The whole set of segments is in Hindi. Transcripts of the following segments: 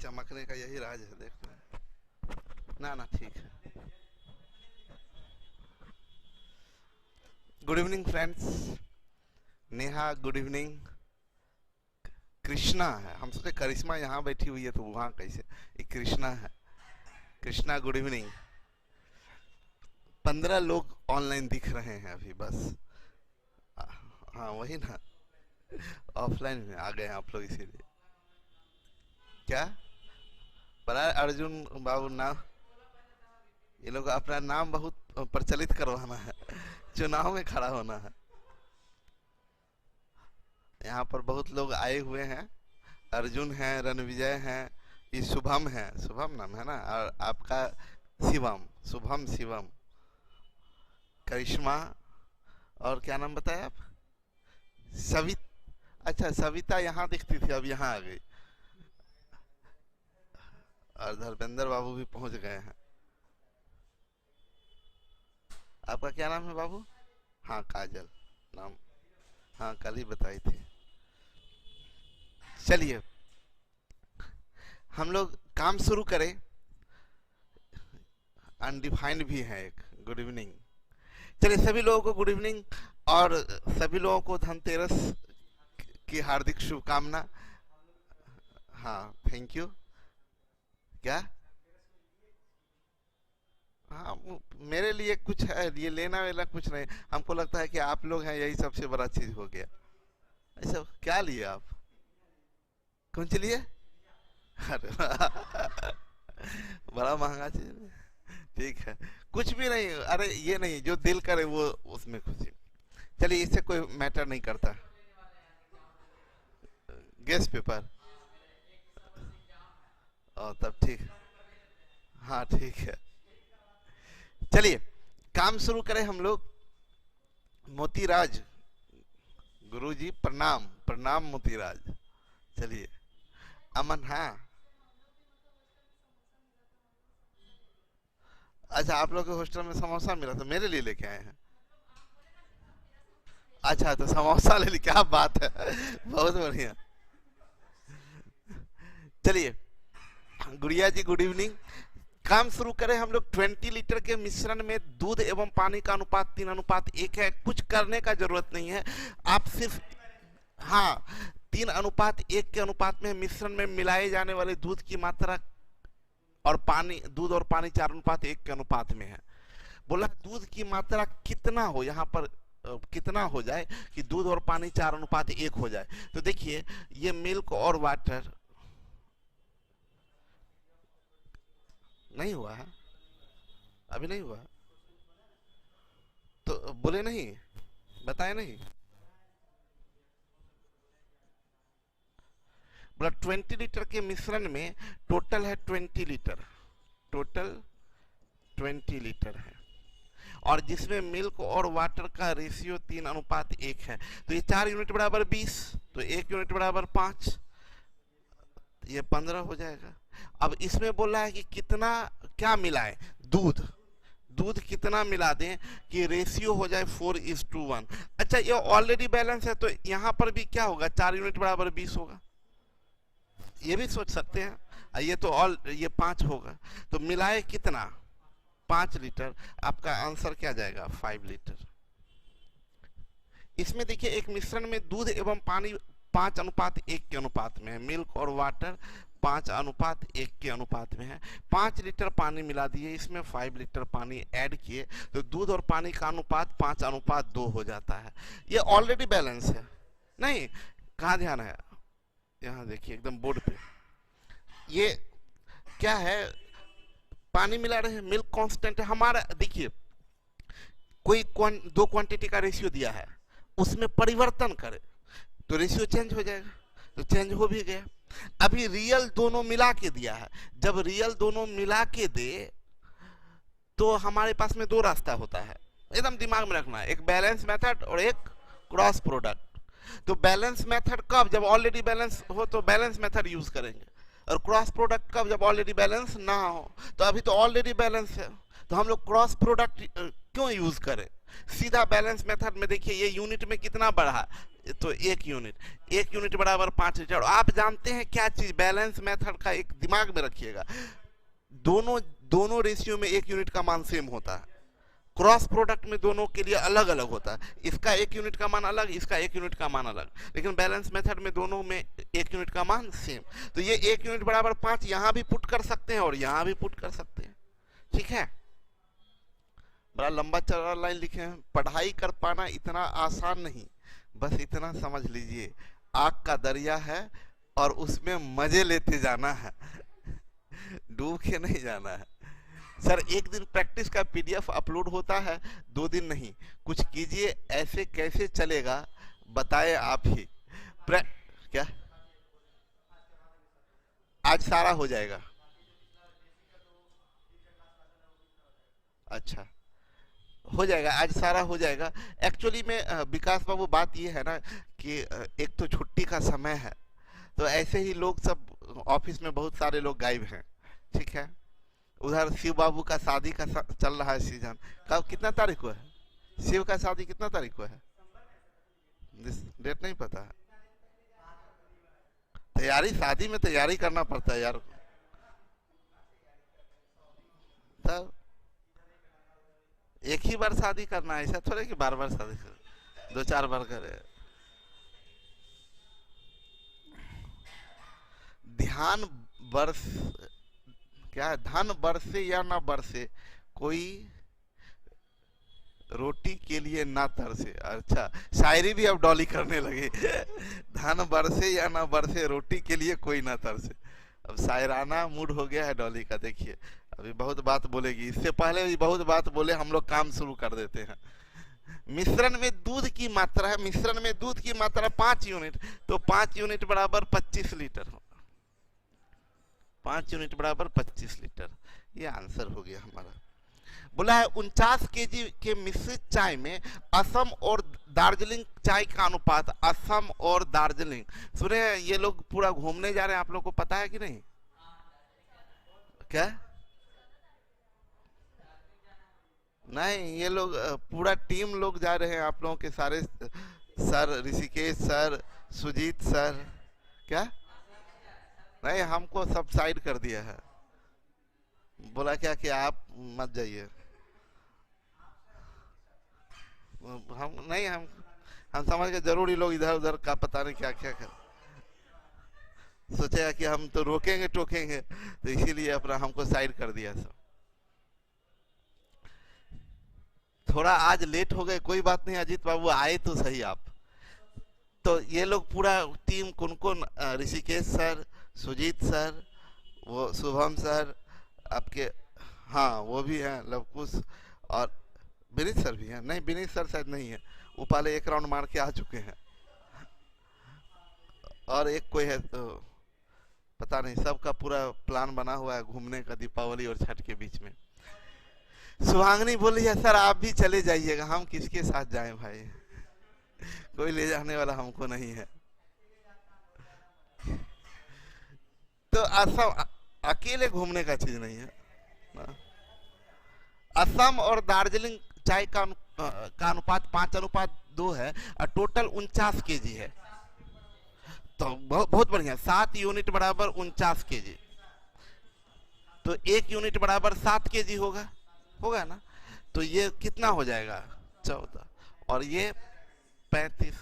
चमकने का यही राज है, देखते हैं। ना ना ठीक है। Good evening friends. Neha good evening. Krishna है, हम सोचे करिश्मा यहाँ बैठी हुई है तो वहाँ कैसे, ये कृष्णा है। Krishna good evening. 15 लोग ऑनलाइन दिख रहे हैं अभी बस। हाँ वही ना, ऑफलाइन में आ गए हैं आप लोग इसीलिए। क्या परा अर्जुन बाबू नाम, ये लोग अपना नाम बहुत प्रचलित करवाना है, चुनाव में खड़ा होना है। यहाँ पर बहुत लोग आए हुए हैं। अर्जुन है, रणविजय है, ये शुभम है, शुभम नाम है ना, और आपका शिवम, शुभम शिवम, करिश्मा, और क्या नाम बताया आप? सवित, अच्छा सविता यहाँ दिखती थी, अब यहाँ आ गई। और धर्मेंद्र बाबू भी पहुंच गए हैं। आपका क्या नाम है बाबू? हाँ काजल नाम, हाँ कल ही बताई थी। चलिए हम लोग काम शुरू करें। अनडिफाइंड भी है एक। Good evening. चलिए सभी लोगों को गुड इवनिंग, और सभी लोगों को धनतेरस की हार्दिक शुभकामना। हाँ थैंक यू। क्या? हाँ मेरे लिए कुछ है, ये लेना वेना कुछ नहीं, हमको लगता है कि आप लोग हैं यही सबसे बड़ा चीज हो गया। ऐसा क्या लिए आप? कौन सी लिए? अरे बड़ा महंगा चीज। ठीक है, कुछ भी नहीं, अरे ये नहीं, जो दिल करे वो उसमें खुशी। चलिए इससे कोई मैटर नहीं करता। गेस पेपर, और तब ठीक। हाँ ठीक है, चलिए काम शुरू करें हम लोग। मोतीराज गुरुजी प्रणाम, प्रणाम मोतीराज। चलिए अमन, हाँ अच्छा आप लोग के हॉस्टल में समोसा मिला तो मेरे लिए लेके आए हैं। अच्छा तो समोसा ले ली, क्या बात है, बहुत बढ़िया। चलिए गुड़िया जी गुड इवनिंग। काम शुरू करें हम लोग। 20 लीटर के मिश्रण में दूध एवं पानी का अनुपात 3:1 है। कुछ करने का जरूरत नहीं है, आप सिर्फ, हाँ 3:1 के अनुपात में मिश्रण में मिलाए जाने वाले दूध की मात्रा, और पानी, दूध और पानी 4:1 के अनुपात में है। बोला दूध की मात्रा कितना हो, यहाँ पर कितना हो जाए कि दूध और पानी 4:1 हो जाए। तो देखिए ये मिल्क और वाटर नहीं हुआ है, अभी नहीं हुआ तो बोले नहीं, बताए नहीं। बोला 20 लीटर के मिश्रण में टोटल है 20 लीटर, टोटल 20 लीटर है, और जिसमें मिल्क और वाटर का रेशियो 3:1 है। तो ये 4 यूनिट बराबर 20, तो 1 यूनिट बराबर 5, ये 15 हो जाएगा। अब इसमें बोला है कि कितना क्या मिलाएं, दूध, दूध कितना मिला दें कि रेशियो हो जाए 4:1। अच्छा ये ऑलरेडी बैलेंस है, तो यहाँ पर भी क्या होगा, 4 यूनिट बराबर 20 होगा, ये भी सोच सकते हैं। ये तो ये 5 होगा, तो मिलाए कितना, 5 लीटर। आपका आंसर क्या जाएगा, 5 लीटर। इसमें देखिए एक मिश्रण में दूध एवं पानी 5:1 के अनुपात में है, मिल्क और वाटर 5:1 के अनुपात में है। 5 लीटर पानी मिला दिए, इसमें 5 लीटर पानी ऐड किए, तो दूध और पानी का अनुपात 5:2 हो जाता है। ये ऑलरेडी बैलेंस है, नहीं कहाँ ध्यान है, यहाँ देखिए एकदम बोर्ड पे, ये क्या है, पानी मिला रहे हैं, मिल्क कांस्टेंट है हमारा। देखिए कोई दो क्वांटिटी का रेशियो दिया है, उसमें परिवर्तन करे तो रेशियो चेंज हो जाएगा, तो चेंज हो भी गया। अभी रियल दोनों मिला के दिया है, जब रियल दोनों मिला के दे तो हमारे पास में दो रास्ता होता है, एकदम दिमाग में रखना है, एक बैलेंस मेथड और एक क्रॉस प्रोडक्ट। तो बैलेंस मेथड कब, जब ऑलरेडी बैलेंस हो तो बैलेंस मेथड यूज करेंगे, और क्रॉस प्रोडक्ट कब, जब ऑलरेडी बैलेंस ना हो। तो अभी तो ऑलरेडी बैलेंस है, तो हम लोग क्रॉस प्रोडक्ट क्यों यूज करें, सीधा बैलेंस मेथड में देखिए ये यूनिट में कितना बढ़ा, तो 1 यूनिट बराबर 5 लीटर। आप जानते हैं क्या चीज, बैलेंस मेथड का एक दिमाग में रखिएगा, दोनों दोनों रेशियो में 1 यूनिट का मान सेम होता है, क्रॉस प्रोडक्ट में दोनों के लिए अलग अलग होता है, इसका 1 यूनिट का मान अलग, इसका 1 यूनिट का मान अलग, लेकिन बैलेंस मेथड में दोनों में 1 यूनिट का मान सेम। तो ये 1 यूनिट बराबर 5 यहां भी पुट कर सकते हैं और यहां भी पुट कर सकते हैं, ठीक है। बड़ा लंबा चौड़ा लाइन लिखे हैं, पढ़ाई कर पाना इतना आसान नहीं, बस इतना समझ लीजिए, आग का दरिया है और उसमें मजे लेते जाना है, डूब के नहीं जाना है। सर एक दिन प्रैक्टिस का पीडीएफ अपलोड होता है, 2 दिन नहीं, कुछ कीजिए, ऐसे कैसे चलेगा बताए आप ही। क्या आज सारा हो जाएगा? अच्छा हो जाएगा, आज सारा हो जाएगा। एक्चुअली में विकास बाबू बात ये है ना कि एक तो छुट्टी का समय है, तो ऐसे ही लोग सब ऑफिस में बहुत सारे लोग गायब हैं, ठीक है। उधर शिव बाबू का शादी का चल रहा है सीजन, कब कितना तारीख को है शिव का शादी, कितना तारीख को है डेट नहीं पता है। तैयारी, शादी में तैयारी करना पड़ता है यार, तब एक ही बार शादी करना है, ऐसा थोड़े कि बार बार शादी कर, 2-4 बार करे। ध्यान वर्ष क्या है, धन बरसे या ना बरसे कोई रोटी के लिए ना तरसे। अच्छा शायरी भी अब डॉली करने लगे धन बरसे या ना बरसे रोटी के लिए कोई ना तरसे। अब शायराना मूड हो गया है डॉली का, देखिए अभी बहुत बात बोलेगी, इससे पहले भी बहुत बात बोले, हम लोग काम शुरू कर देते हैं। मिश्रण में दूध की मात्रा है, मिश्रण में दूध की मात्रा 5 यूनिट, तो 5 यूनिट बराबर 25 लीटर हो, 5 यूनिट बराबर 25 लीटर, ये आंसर हो गया हमारा। बोला है 49 केजी के मिश्रित चाय में असम और दार्जिलिंग चाय का अनुपात, असम और दार्जिलिंग। सुने ये लोग पूरा घूमने जा रहे हैं, आप लोग को पता है कि नहीं? क्या नहीं, ये लोग पूरा टीम लोग जा रहे हैं, आप लोगों के सारे sir, Rishikesh sir, Sujeet sir, क्या नहीं, हमको सब साइड कर दिया है, बोला क्या कि आप मत जाइए, हम नहीं, हम समझ के जरूर ही लोग इधर उधर का पता नहीं क्या क्या कर सोचेगा कि हम तो रोकेंगे टोकेंगे, तो इसीलिए अपना हमको साइड कर दिया सब। थोड़ा आज लेट हो गए, कोई बात नहीं, अजीत बाबू आए तो सही आप। तो ये लोग पूरा टीम, कौन ऋषिकेश सर, सुजीत सर, वो शुभम सर आपके, हाँ वो भी हैं, लवकुश और विनीत सर भी हैं, नहीं विनीत सर शायद नहीं है, वो पहले एक राउंड मार के आ चुके हैं, और एक कोई है तो पता नहीं, सबका पूरा प्लान बना हुआ है घूमने का दीपावली और छठ के बीच में। सुहांगनी बोली है सर आप भी चले जाइएगा, हम किसके साथ जाएं भाई, कोई ले जाने वाला हमको नहीं है। तो असम अकेले घूमने का चीज नहीं है ना। असम और दार्जिलिंग चाय का अनुपात 5:2 है और टोटल 49 केजी है, तो बहुत बढ़िया, 7 यूनिट बराबर 49 केजी, तो 1 यूनिट बराबर 7 केजी होगा ना। तो ये कितना हो जाएगा 14 और ये 35।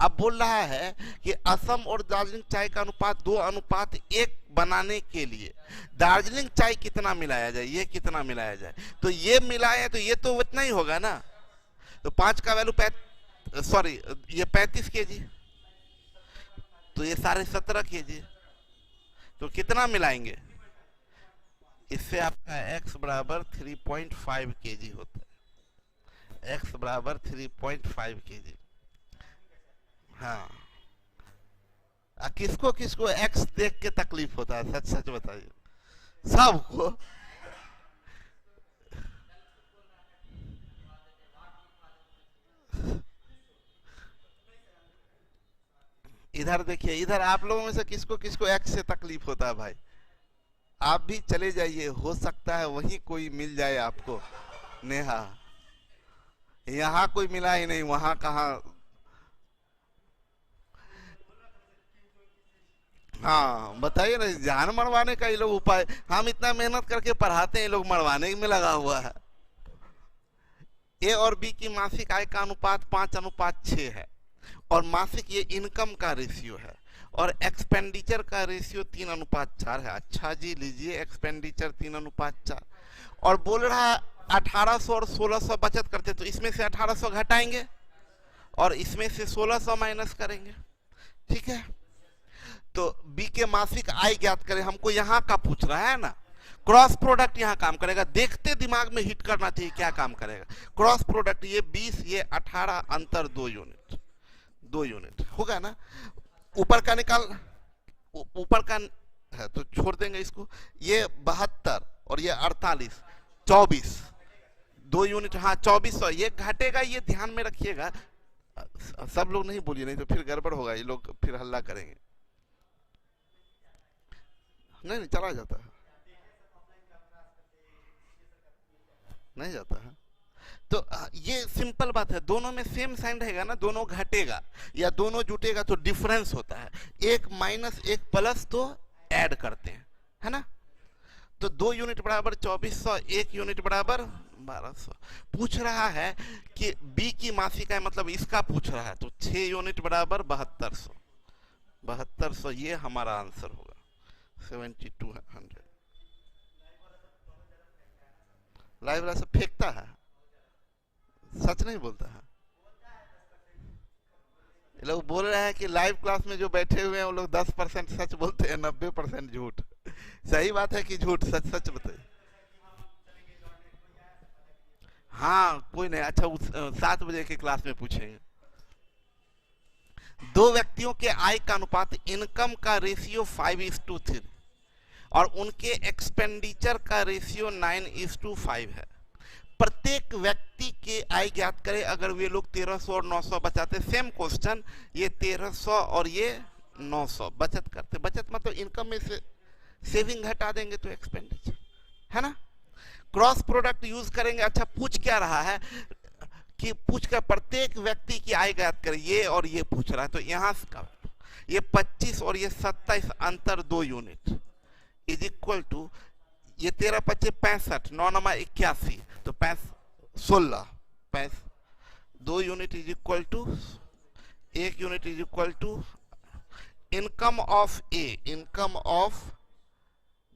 अब बोल रहा है कि असम और दार्जिलिंग चाय का अनुपात 2:1 बनाने के लिए दार्जिलिंग चाय कितना मिलाया जाए, ये कितना मिलाया जाए, तो ये मिलाया तो ये तो उतना ही होगा ना। तो 5 का वैल्यू सॉरी ये 35 केजी, तो ये 17.5 केजी, तो कितना मिलाएंगे, इससे आपका x बराबर 3.5 केजी होता है, x बराबर 3.5 केजी। हाँ किसको किसको x देख के तकलीफ होता है, सच सच बताइए सबको। इधर देखिए, इधर आप लोगों में से किसको किसको x से तकलीफ होता है भाई, आप भी चले जाइए, हो सकता है वहीं कोई मिल जाए आपको। नेहा यहाँ कोई मिला ही नहीं, वहां कहाँ। हाँ बताइए ना, जान मरवाने का ये लोग उपाय, हम इतना मेहनत करके पढ़ाते हैं, ये लोग मरवाने में लगा हुआ है। ए और बी की मासिक आय का अनुपात 5:6 है, और मासिक ये इनकम का रेशियो है, और एक्सपेंडिचर का रेशियो 3:4 है। अच्छा जी, लीजिए एक्सपेंडिचर 3:4, और बोल रहा है 1800 और 1600 बचत करते, तो इसमें से 1800 घटाएंगे और इसमें से 1600 माइनस करेंगे। ठीक है, तो बी के मासिक आय ज्ञात करें, हमको यहाँ का पूछ रहा है ना। क्रॉस प्रोडक्ट यहाँ काम करेगा, देखते दिमाग में हिट करना चाहिए क्या काम करेगा। क्रॉस प्रोडक्ट, ये 20 ये 18, अंतर 2 यूनिट, 2 यूनिट होगा ना। ऊपर का निकाल, ऊपर का है तो छोड़ देंगे इसको। ये 72 और ये 48, 24, 2 यूनिट, हाँ 2400। ये घटेगा, ये ध्यान में रखिएगा। सब लोग नहीं बोलिए, नहीं तो फिर गड़बड़ होगा, ये लोग फिर हल्ला करेंगे। नहीं नहीं चला जाता है, नहीं जाता है। तो ये सिंपल बात है, दोनों में सेम साइन रहेगा ना, दोनों घटेगा या दोनों जुटेगा तो डिफरेंस होता है। एक माइनस एक प्लस तो ऐड करते हैं, है ना। तो 2 यूनिट बराबर 2400, 1 यूनिट बराबर 1200। पूछ रहा है कि बी की मासिक आय, मतलब इसका पूछ रहा है, तो 6 यूनिट बराबर 7200। 7200 ये हमारा आंसर होगा, 7200। लाइव वाला सब फेंकता है, सच नहीं बोलता है। ये लोग बोल रहे हैं कि लाइव क्लास में जो बैठे हुए हैं वो लोग 10% सच बोलते हैं, 90% झूठ। सही बात है कि झूठ? सच सच बताइए। हाँ कोई नहीं, अच्छा 7 बजे की क्लास में पूछेंगे। 2 व्यक्तियों के आय का अनुपात, इनकम का रेशियो 5:3 और उनके एक्सपेंडिचर का रेशियो 9:5 है। प्रत्येक व्यक्ति के आय ज्ञात करें अगर वे लोग 1300 और 900 बचाते। सेम क्वेश्चन, ये 1300 और ये 900 बचत करते। बचत मतलब इनकम में से सेविंग घटा देंगे तो एक्सपेंडिचर, है ना। क्रॉस प्रोडक्ट यूज करेंगे। अच्छा पूछ क्या रहा है कि पूछ कर प्रत्येक व्यक्ति की आय ज्ञात करें, ये और ये पूछ रहा है। तो यहां से ये 25 और ये 27, अंतर 2 यूनिट इज इक्वल टू, ये 13 25 65, 9 9 81, तो 16 2 unit is equal to 1 unit is equal to income of A, income of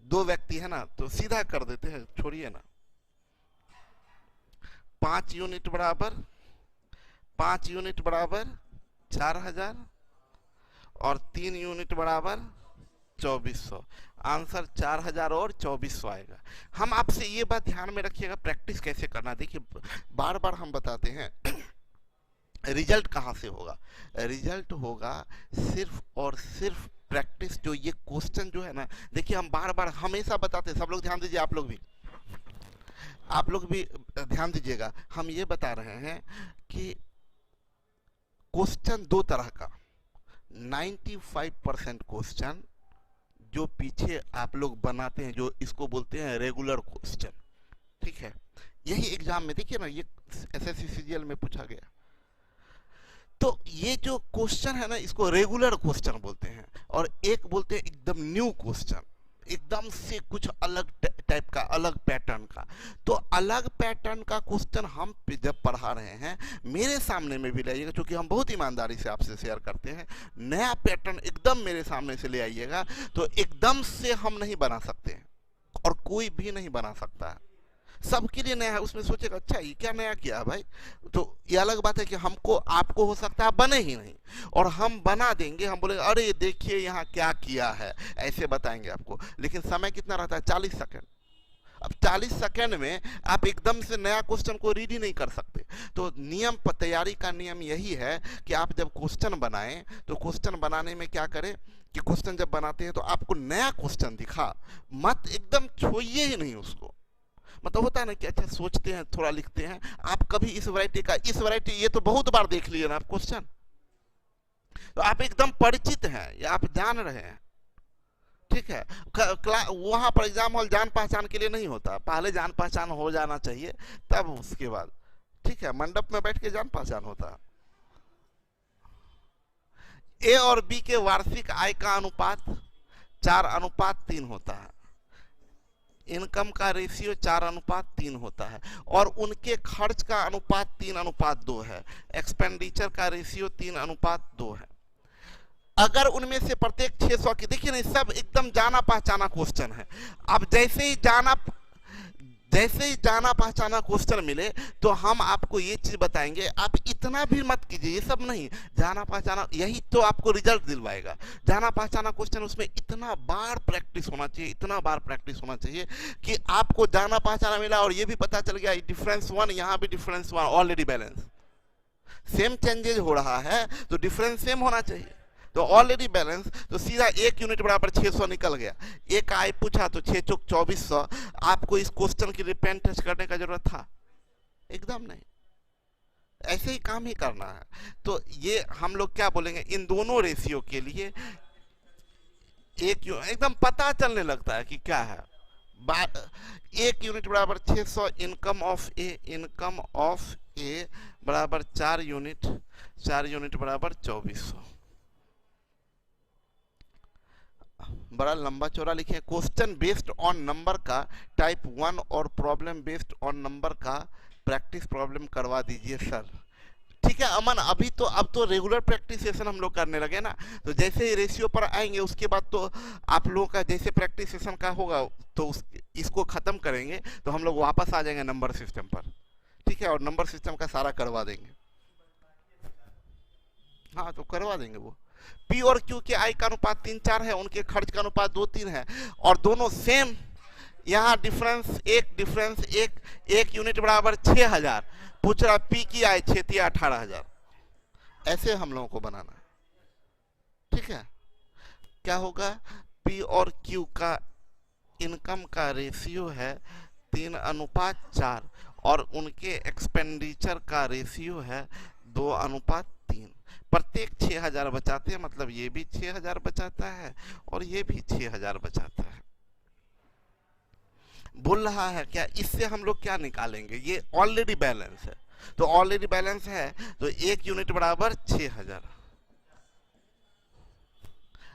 2 व्यक्ति है ना, तो सीधा कर देते हैं, छोड़िए ना। 5 यूनिट बराबर 4000 और 3 यूनिट बराबर 2400। आंसर 4000 और 2400 आएगा। हम आपसे ये बात ध्यान में रखिएगा, प्रैक्टिस कैसे करना। देखिए बार बार हम बताते हैं रिजल्ट कहां से होगा। रिजल्ट होगा सिर्फ और सिर्फ प्रैक्टिस। जो ये क्वेश्चन जो है ना, देखिए हम बार बार हमेशा बताते हैं, सब लोग ध्यान दीजिए, आप लोग भी ध्यान दीजिएगा। हम ये बता रहे हैं कि क्वेश्चन 2 तरह का, 95% क्वेश्चन जो पीछे आप लोग बनाते हैं, जो इसको बोलते हैं रेगुलर क्वेश्चन, ठीक है। यही एग्जाम में देखिए ना, ये एसएससी सीजीएल में पूछा गया। तो ये जो क्वेश्चन है ना, इसको रेगुलर क्वेश्चन बोलते हैं, और एक बोलते हैं एकदम न्यू क्वेश्चन, एकदम से कुछ अलग टाइप का, अलग पैटर्न का। तो अलग पैटर्न का क्वेश्चन हम जब पढ़ा रहे हैं, मेरे सामने में भी लाइएगा, क्योंकि हम बहुत ईमानदारी से आपसे शेयर करते हैं। नया पैटर्न एकदम मेरे सामने से ले आइएगा, तो एकदम से हम नहीं बना सकते हैं, और कोई भी नहीं बना सकता है। सबके लिए नया है, उसमें सोचेगा अच्छा ये क्या नया किया भाई। तो ये अलग बात है कि हमको, आपको हो सकता है बने ही नहीं, और हम बना देंगे, हम बोलेंगे अरे देखिए यहाँ क्या किया है, ऐसे बताएंगे आपको। लेकिन समय कितना रहता है? 40 सेकंड। अब 40 सेकंड में आप एकदम से नया क्वेश्चन को रीड ही नहीं कर सकते। तो नियम, तैयारी का नियम यही है कि आप जब क्वेश्चन बनाएं, तो क्वेश्चन बनाने में क्या करें कि क्वेश्चन जब बनाते हैं तो आपको नया क्वेश्चन दिखा, मत एकदम छोइए ही नहीं उसको। मतलब होता है ना कि अच्छा सोचते हैं, थोड़ा लिखते हैं। आप कभी इस वैरायटी का, इस वैरायटी, ये तो बहुत बार देख लिए ना आप क्वेश्चन, तो आप एकदम परिचित हैं, या आप जान रहे हैं, ठीक है। वहां पर एग्जाम हॉल जान पहचान के लिए नहीं होता, पहले जान पहचान हो जाना चाहिए, तब उसके बाद, ठीक है, मंडप में बैठ के जान पहचान होता है। ए और बी के वार्षिक आय का अनुपात 4:3 होता है, इनकम का रेशियो 4:3 होता है, और उनके खर्च का अनुपात 3:2 है, एक्सपेंडिचर का रेशियो 3:2 है। अगर उनमें से प्रत्येक 600 की, देखिए ना सब एकदम जाना पहचाना क्वेश्चन है। अब जैसे ही जाना पहचाना क्वेश्चन मिले तो हम आपको ये चीज बताएंगे, आप इतना भी मत कीजिए, ये सब नहीं, जाना पहचाना यही तो आपको रिजल्ट दिलवाएगा। जाना पहचाना क्वेश्चन, उसमें इतना बार प्रैक्टिस होना चाहिए, इतना बार प्रैक्टिस होना चाहिए कि आपको जाना पहचाना मिला और ये भी पता चल गया डिफरेंस 1, यहाँ भी difference 1, already balance, same changes हो रहा है तो डिफरेंस सेम होना चाहिए, तो ऑलरेडी बैलेंस, तो सीधा 1 यूनिट बराबर 600 निकल गया। एक आय पूछा तो 6 चौक 2400, आपको इस क्वेश्चन की रिपेन टेस्ट करने का जरूरत था? एकदम नहीं, ऐसे ही काम ही करना है। तो ये हम लोग क्या बोलेंगे, इन दोनों रेशियो के लिए एकदम पता चलने लगता है कि क्या है। 1 यूनिट बराबर 600, इनकम ऑफ ए बराबर 4 यूनिट बराबर 2400। बड़ा लंबा चौड़ा लिखे। क्वेश्चन बेस्ड ऑन नंबर का टाइप 1 और प्रॉब्लम बेस्ड ऑन नंबर का प्रैक्टिस प्रॉब्लम करवा दीजिए सर। ठीक है अमन, अब तो रेगुलर प्रैक्टिस सेशन हम लोग करने लगे ना, तो जैसे ही रेशियो पर आएंगे उसके बाद तो आप लोगों का जैसे प्रैक्टिस सेशन का होगा तो इसको खत्म करेंगे तो हम लोग वापस आ जाएंगे नंबर सिस्टम पर। ठीक है, और नंबर सिस्टम का सारा करवा देंगे। हाँ तो करवा देंगे वो। पी और क्यू के आय का अनुपात 3:4 है, उनके खर्च का अनुपात 2:3 है, और दोनों सेम। यहाँ डिफरेंस एक, 1 यूनिट बराबर 6000, पूछ रहा पी की आय 6 या 18,000। ऐसे हम लोगों को बनाना है। ठीक है, क्या होगा, पी और क्यू का इनकम का रेशियो है 3:4 और उनके एक्सपेंडिचर का रेशियो है 2:3। प्रत्येक 6000 बचाते हैं, मतलब ये भी 6000 बचाता है और ये भी 6000 बचाता है। बोल रहा है क्या, इससे हम लोग क्या निकालेंगे, ये ऑलरेडी बैलेंस है, तो ऑलरेडी बैलेंस है तो 1 यूनिट बराबर 6000।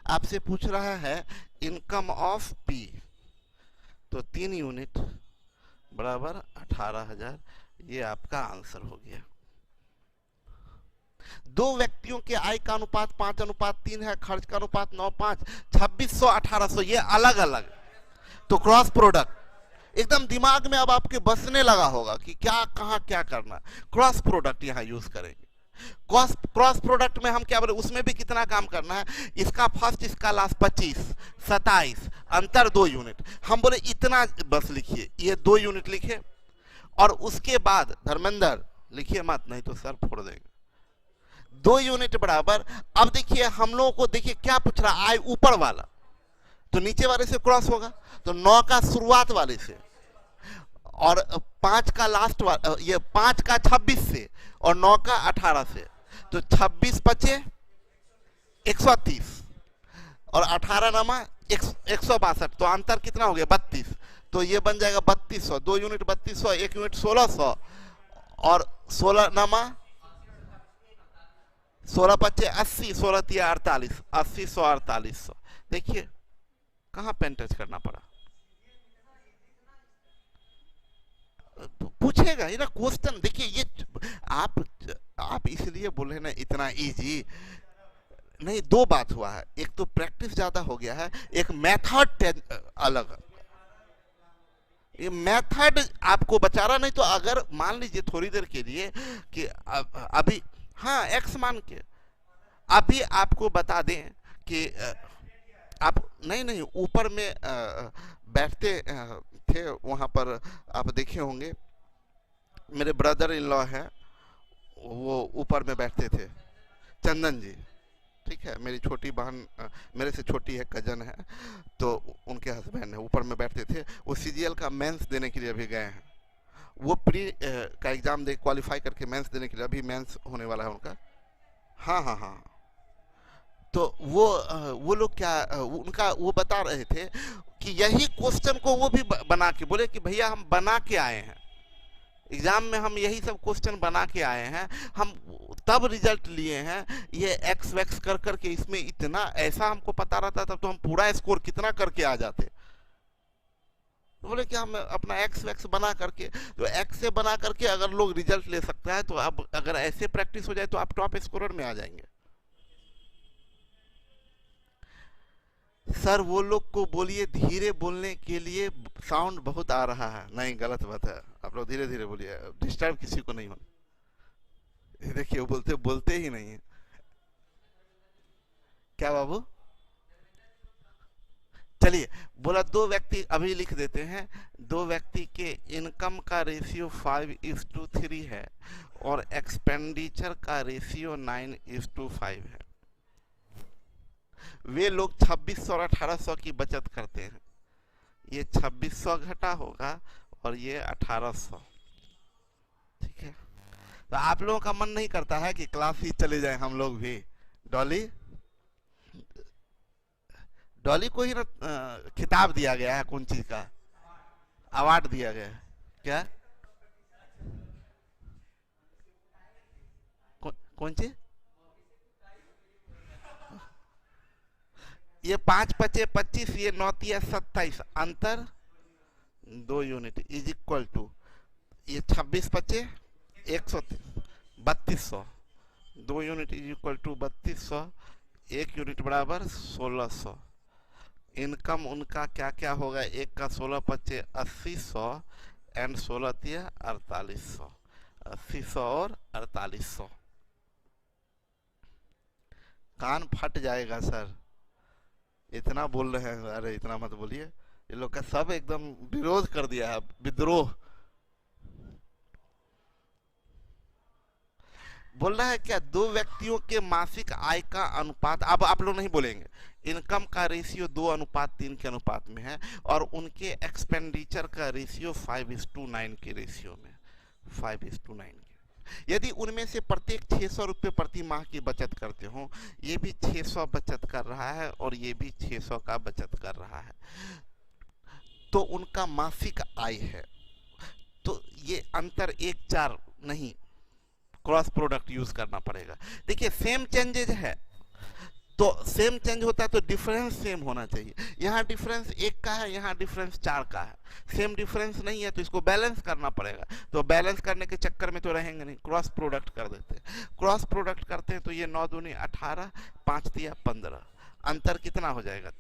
आपसे पूछ रहा है इनकम ऑफ पी, तो 3 यूनिट बराबर 18,000, ये आपका आंसर हो गया। दो व्यक्तियों के आय का अनुपात 5:3 है, खर्च का अनुपात 9:5, 2600 1800, ये अलग अलग, तो क्रॉस प्रोडक्ट एकदम दिमाग में अब आपके बसने लगा होगा कि क्या कहां क्या करना। क्रॉस प्रोडक्ट यहां यूज करेंगे। क्रॉस प्रोडक्ट में हम क्या बोले, उसमें भी कितना काम करना है, इसका फर्स्ट इसका लास्ट 25 27, अंतर 2 यूनिट। हम बोले इतना बस लिखिए, ये 2 यूनिट लिखे और उसके बाद धर्मेंद्र लिखिए मत, नहीं तो सर फोड़ देंगे। 2 यूनिट बराबर, अब देखिए हम लोगों को, देखिए क्या पूछ रहा, आय ऊपर वाला तो नीचे वाले से क्रॉस होगा, तो 9 का शुरुआत वाले से और 5 का लास्ट वाला, ये 5 का 26 से और 9 का 18 से, तो 26 पचे 130 और 18 नामा 162, तो अंतर कितना हो गया 32, तो ये बन जाएगा 3200। 2 यूनिट 3200, 1 यूनिट 1600 और 16 नामा 16 पचे 80, 16 तिया 48, 80 100 4800। देखिए कहां पेन टच करना पड़ा, पूछेगा ये ना क्वेश्चन। देखिए ये आप इसलिए बोले ना इतना इजी नहीं, 2 बात हुआ है, एक तो प्रैक्टिस ज्यादा हो गया है, एक मेथड अलग। ये मेथड आपको बचा रहा, नहीं तो अगर मान लीजिए थोड़ी देर के लिए कि अभी हाँ एक्स मान के अभी आपको बता दें कि आप नहीं ऊपर में बैठते थे, वहां पर आप देखे होंगे मेरे ब्रदर इन लॉ है, वो ऊपर में बैठते थे, चंदन जी। ठीक है, मेरी छोटी बहन मेरे से छोटी है, कजन है, तो उनके हस्बैंड है, ऊपर में बैठते थे। वो सीजीएल का मेंस देने के लिए अभी गए हैं, वो प्री का एग्जाम दे क्वालिफाई करके मेंस देने के लिए, अभी मेंस होने वाला है उनका। हाँ, तो वो लोग क्या उनका वो बता रहे थे कि यही क्वेश्चन को वो भी बना के बोले कि भैया हम बना के आए हैं, एग्जाम में हम यही सब क्वेश्चन बना के आए हैं, हम तब रिजल्ट लिए हैं। ये एक्स वैक्स कर करके इसमें इतना ऐसा हमको पता रहता तब तो हम पूरा स्कोर कितना करके आ जाते। तो बोले कि हम अपना एक्स वैक्स बना करके, तो एक्स से बना करके अगर लोग रिजल्ट ले सकता है तो अब अगर ऐसे प्रैक्टिस हो जाए तो आप टॉप स्कोरर में आ जाएंगे। सर वो लोग को बोलिए धीरे बोलने के लिए, साउंड बहुत आ रहा है। नहीं, गलत बात है, आप लोग धीरे धीरे बोलिए, डिस्टर्ब किसी को नहीं होना। देखिए वो बोलते बोलते ही नहीं है। क्या बाबू? चलिए, बोला दो व्यक्ति, अभी लिख देते हैं, दो व्यक्ति के इनकम का रेशियो 5:3 है और एक्सपेंडिचर का रेशियो 9:5 है। वे लोग 2600 और 1800 की बचत करते हैं। ये 2600 घटा होगा और ये 1800। ठीक है, तो आप लोगों का मन नहीं करता है कि क्लास ही चले जाएं हम लोग भी? डॉली डॉली को ही ना खिताब दिया गया है, कौन चीज का अवार्ड दिया गया है क्या? कौन चीज? ये 5 पचे 25, ये 9 तिया 27, अंतर 2 यूनिट इज इक्वल टू, ये 26 पचे 3200, 2 unit is equal to 3200, 1 unit बराबर 1600। इनकम उनका क्या क्या होगा? एक का 16 पचे 8000 एंड 16 तिया 4800, 8000 और 4800। कान फट जाएगा सर, इतना बोल रहे हैं। अरे इतना मत बोलिए, ये लोग का सब एकदम विरोध कर दिया है, विद्रोह। बोल रहा है क्या, दो व्यक्तियों के मासिक आय का अनुपात, अब आप लोग नहीं बोलेंगे, इनकम का रेशियो 2:3 के अनुपात में है और उनके एक्सपेंडिचर का रेशियो 5:9 के रेशियो में, 5:9 के। यदि उनमें से प्रत्येक 600 रुपये प्रति माह की बचत करते हो, ये भी 600 बचत कर रहा है और ये भी 600 का बचत कर रहा है, तो उनका मासिक आय है। तो ये अंतर 1-4 नहीं, क्रॉस प्रोडक्ट यूज करना पड़ेगा। देखिए सेम चेंजेज है तो सेम चेंज होता है तो डिफरेंस सेम होना चाहिए। यहाँ डिफरेंस 1 का है, यहाँ डिफरेंस 4 का है, सेम डिफरेंस नहीं है तो इसको बैलेंस करना पड़ेगा। तो बैलेंस करने के चक्कर में तो रहेंगे नहीं, क्रॉस प्रोडक्ट कर देते हैं। क्रॉस प्रोडक्ट करते हैं तो ये 9 दूनी 18, 5 तिया 15, अंतर कितना हो जाएगा?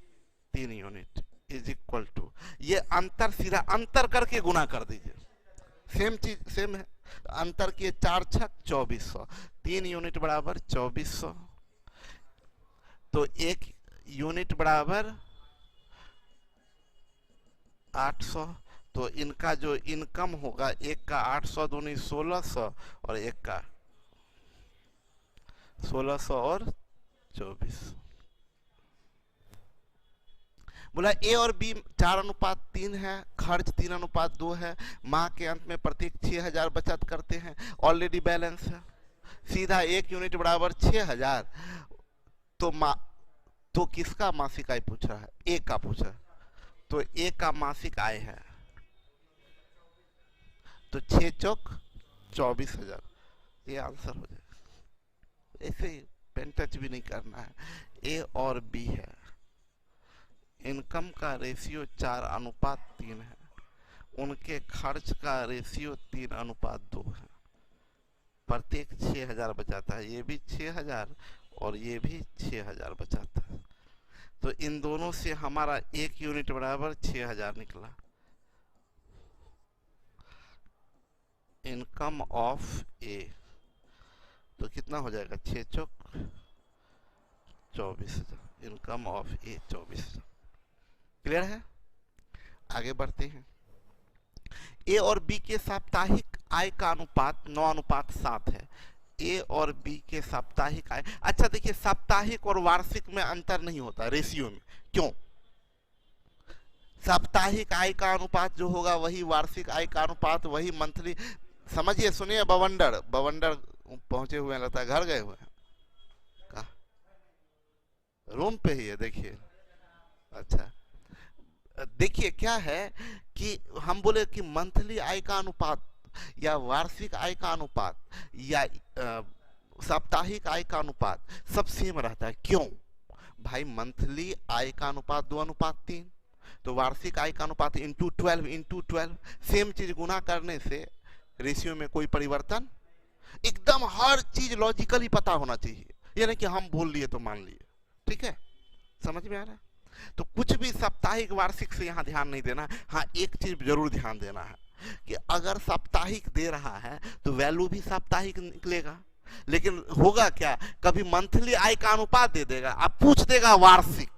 3 यूनिट इज इक्वल टू, ये अंतर सीधा अंतर करके गुना कर दीजिए, सेम चीज सेम है। अंतर किए 4 छक 2400, 3 यूनिट बराबर 2400, तो 1 यूनिट बराबर 800। तो इनका जो इनकम होगा, एक का 800 दूनी 1600 और एक का 1600 और 2400। बोला ए और बी 4:3 है, खर्च 3:2 है, माह के अंत में प्रत्येक 6000 बचत करते हैं, ऑलरेडी बैलेंस है, सीधा 1 यूनिट बराबर 6000। तो किसका मासिक आय पूछ रहा है? ए का पूछ रहा है, तो ए का मासिक आय है तो 6 चौक 24,000, ये आंसर हो जाएगा। ऐसे ही पेन टच भी नहीं करना है। ए और बी है, इनकम का रेशियो 4:3 है, उनके खर्च का रेशियो 3:2 है, प्रत्येक 6000 बचाता है, ये भी 6000 और ये भी 6000 बचाता है। तो इन दोनों से हमारा 1 यूनिट बराबर 6000 निकला। इनकम ऑफ ए तो कितना हो जाएगा? 6 चौक 24,000, इनकम ऑफ ए 24,000। क्लियर है? आगे बढ़ते हैं। ए और बी के साप्ताहिक आय का अनुपात 9:7 है। ए और बी के साप्ताहिक आय, अच्छा देखिए साप्ताहिक और वार्षिक में अंतर नहीं होता रेशियो में। क्यों? साप्ताहिक आय का अनुपात जो होगा वही वार्षिक आय का अनुपात, वही मंथली। समझिए, सुनिए, बवंडर पहुंचे हुए लगता है, घर गए हुए हैं, कहा रूम पे ही है, देखिए। अच्छा देखिए क्या है कि हम बोले कि मंथली आय का अनुपात या वार्षिक आय का अनुपात या साप्ताहिक आय का अनुपात सब सेम रहता है। क्यों भाई? मंथली आय का अनुपात 2:3, तो वार्षिक आय का अनुपात इंटू 12 सेम चीज गुना करने से रेशियो में कोई परिवर्तन, एकदम हर चीज लॉजिकली पता होना चाहिए, ये नहीं कि हम बोल लिए तो मान लिए। ठीक है, समझ में आ रहा है? तो कुछ भी साप्ताहिक वार्षिक से यहाँ ध्यान नहीं देना। हाँ, एक चीज जरूर ध्यान देना है कि अगर साप्ताहिक दे रहा है तो वैल्यू भी साप्ताहिक निकलेगा, लेकिन होगा क्या, कभी मंथली आय का अनुपात दे देगा, अब पूछ देगा वार्षिक,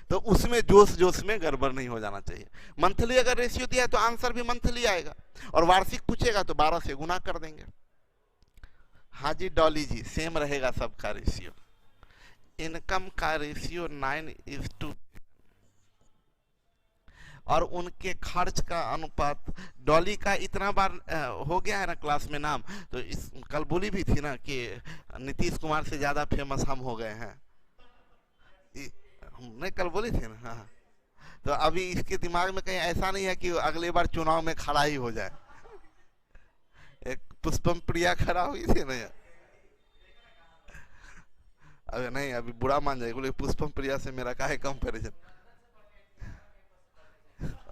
तो उसमें जोश में गड़बड़ नहीं हो जाना चाहिए। मंथली अगर रेशियो दिया है तो आंसर भी मंथली आएगा, और वार्षिक पूछेगा तो 12 से गुना कर देंगे। हाँ जी डॉली जी, सेम रहेगा सबका रेशियो। इनकम का रेशियो 9:2 और उनके खर्च का अनुपात। डॉली का इतना बार हो गया है ना क्लास में नाम, तो इस कल बोली भी थी ना कि नीतीश कुमार से ज्यादा फेमस हम हो गए हैं, हमने कल बोली थी ना। हाँ, तो अभी इसके दिमाग में कहीं ऐसा नहीं है कि अगले बार चुनाव में खड़ा ही हो जाए। एक पुष्पम प्रिया खड़ा हुई थी ना, अभी नहीं, अभी बुरा मान जाएगी, बोले पुष्पम प्रिया से मेरा काहे कंपैरिजन,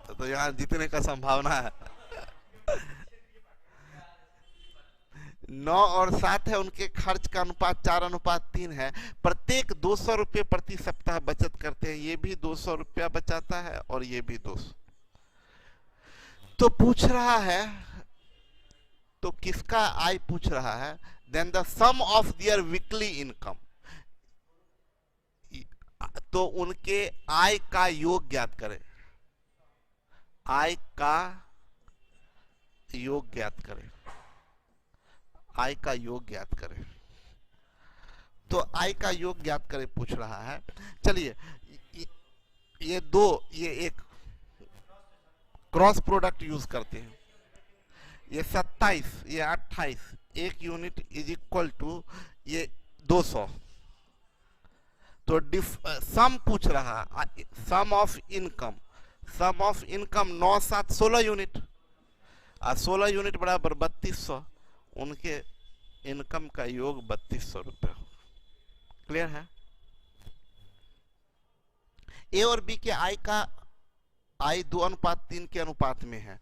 तो यहाँ जीतने का संभावना है। 9 और 7 है उनके खर्च का अनुपात 4:3 है। प्रत्येक 200 रुपये प्रति सप्ताह बचत करते हैं, ये भी 200 रुपया बचाता है और ये भी 200। तो पूछ रहा है, तो किसका आय पूछ रहा है? Then the sum of their weekly income, तो उनके आय का योग ज्ञात करें, आय का योग ज्ञात करें, आय का योग ज्ञात करें। तो आय का योग ज्ञात करें पूछ रहा है। चलिए ये एक क्रॉस प्रोडक्ट यूज करते हैं। ये 27, ये 28, एक यूनिट इज इक्वल टू ये 200। तो सम पूछ रहा, sum of income, sum of income 9, 7, 16 unit, और 16 यूनिट बराबर 3200। उनके इनकम का योग 3200 रुपये। क्लियर है? ए और बी के आय का आय 2:3 के अनुपात में है।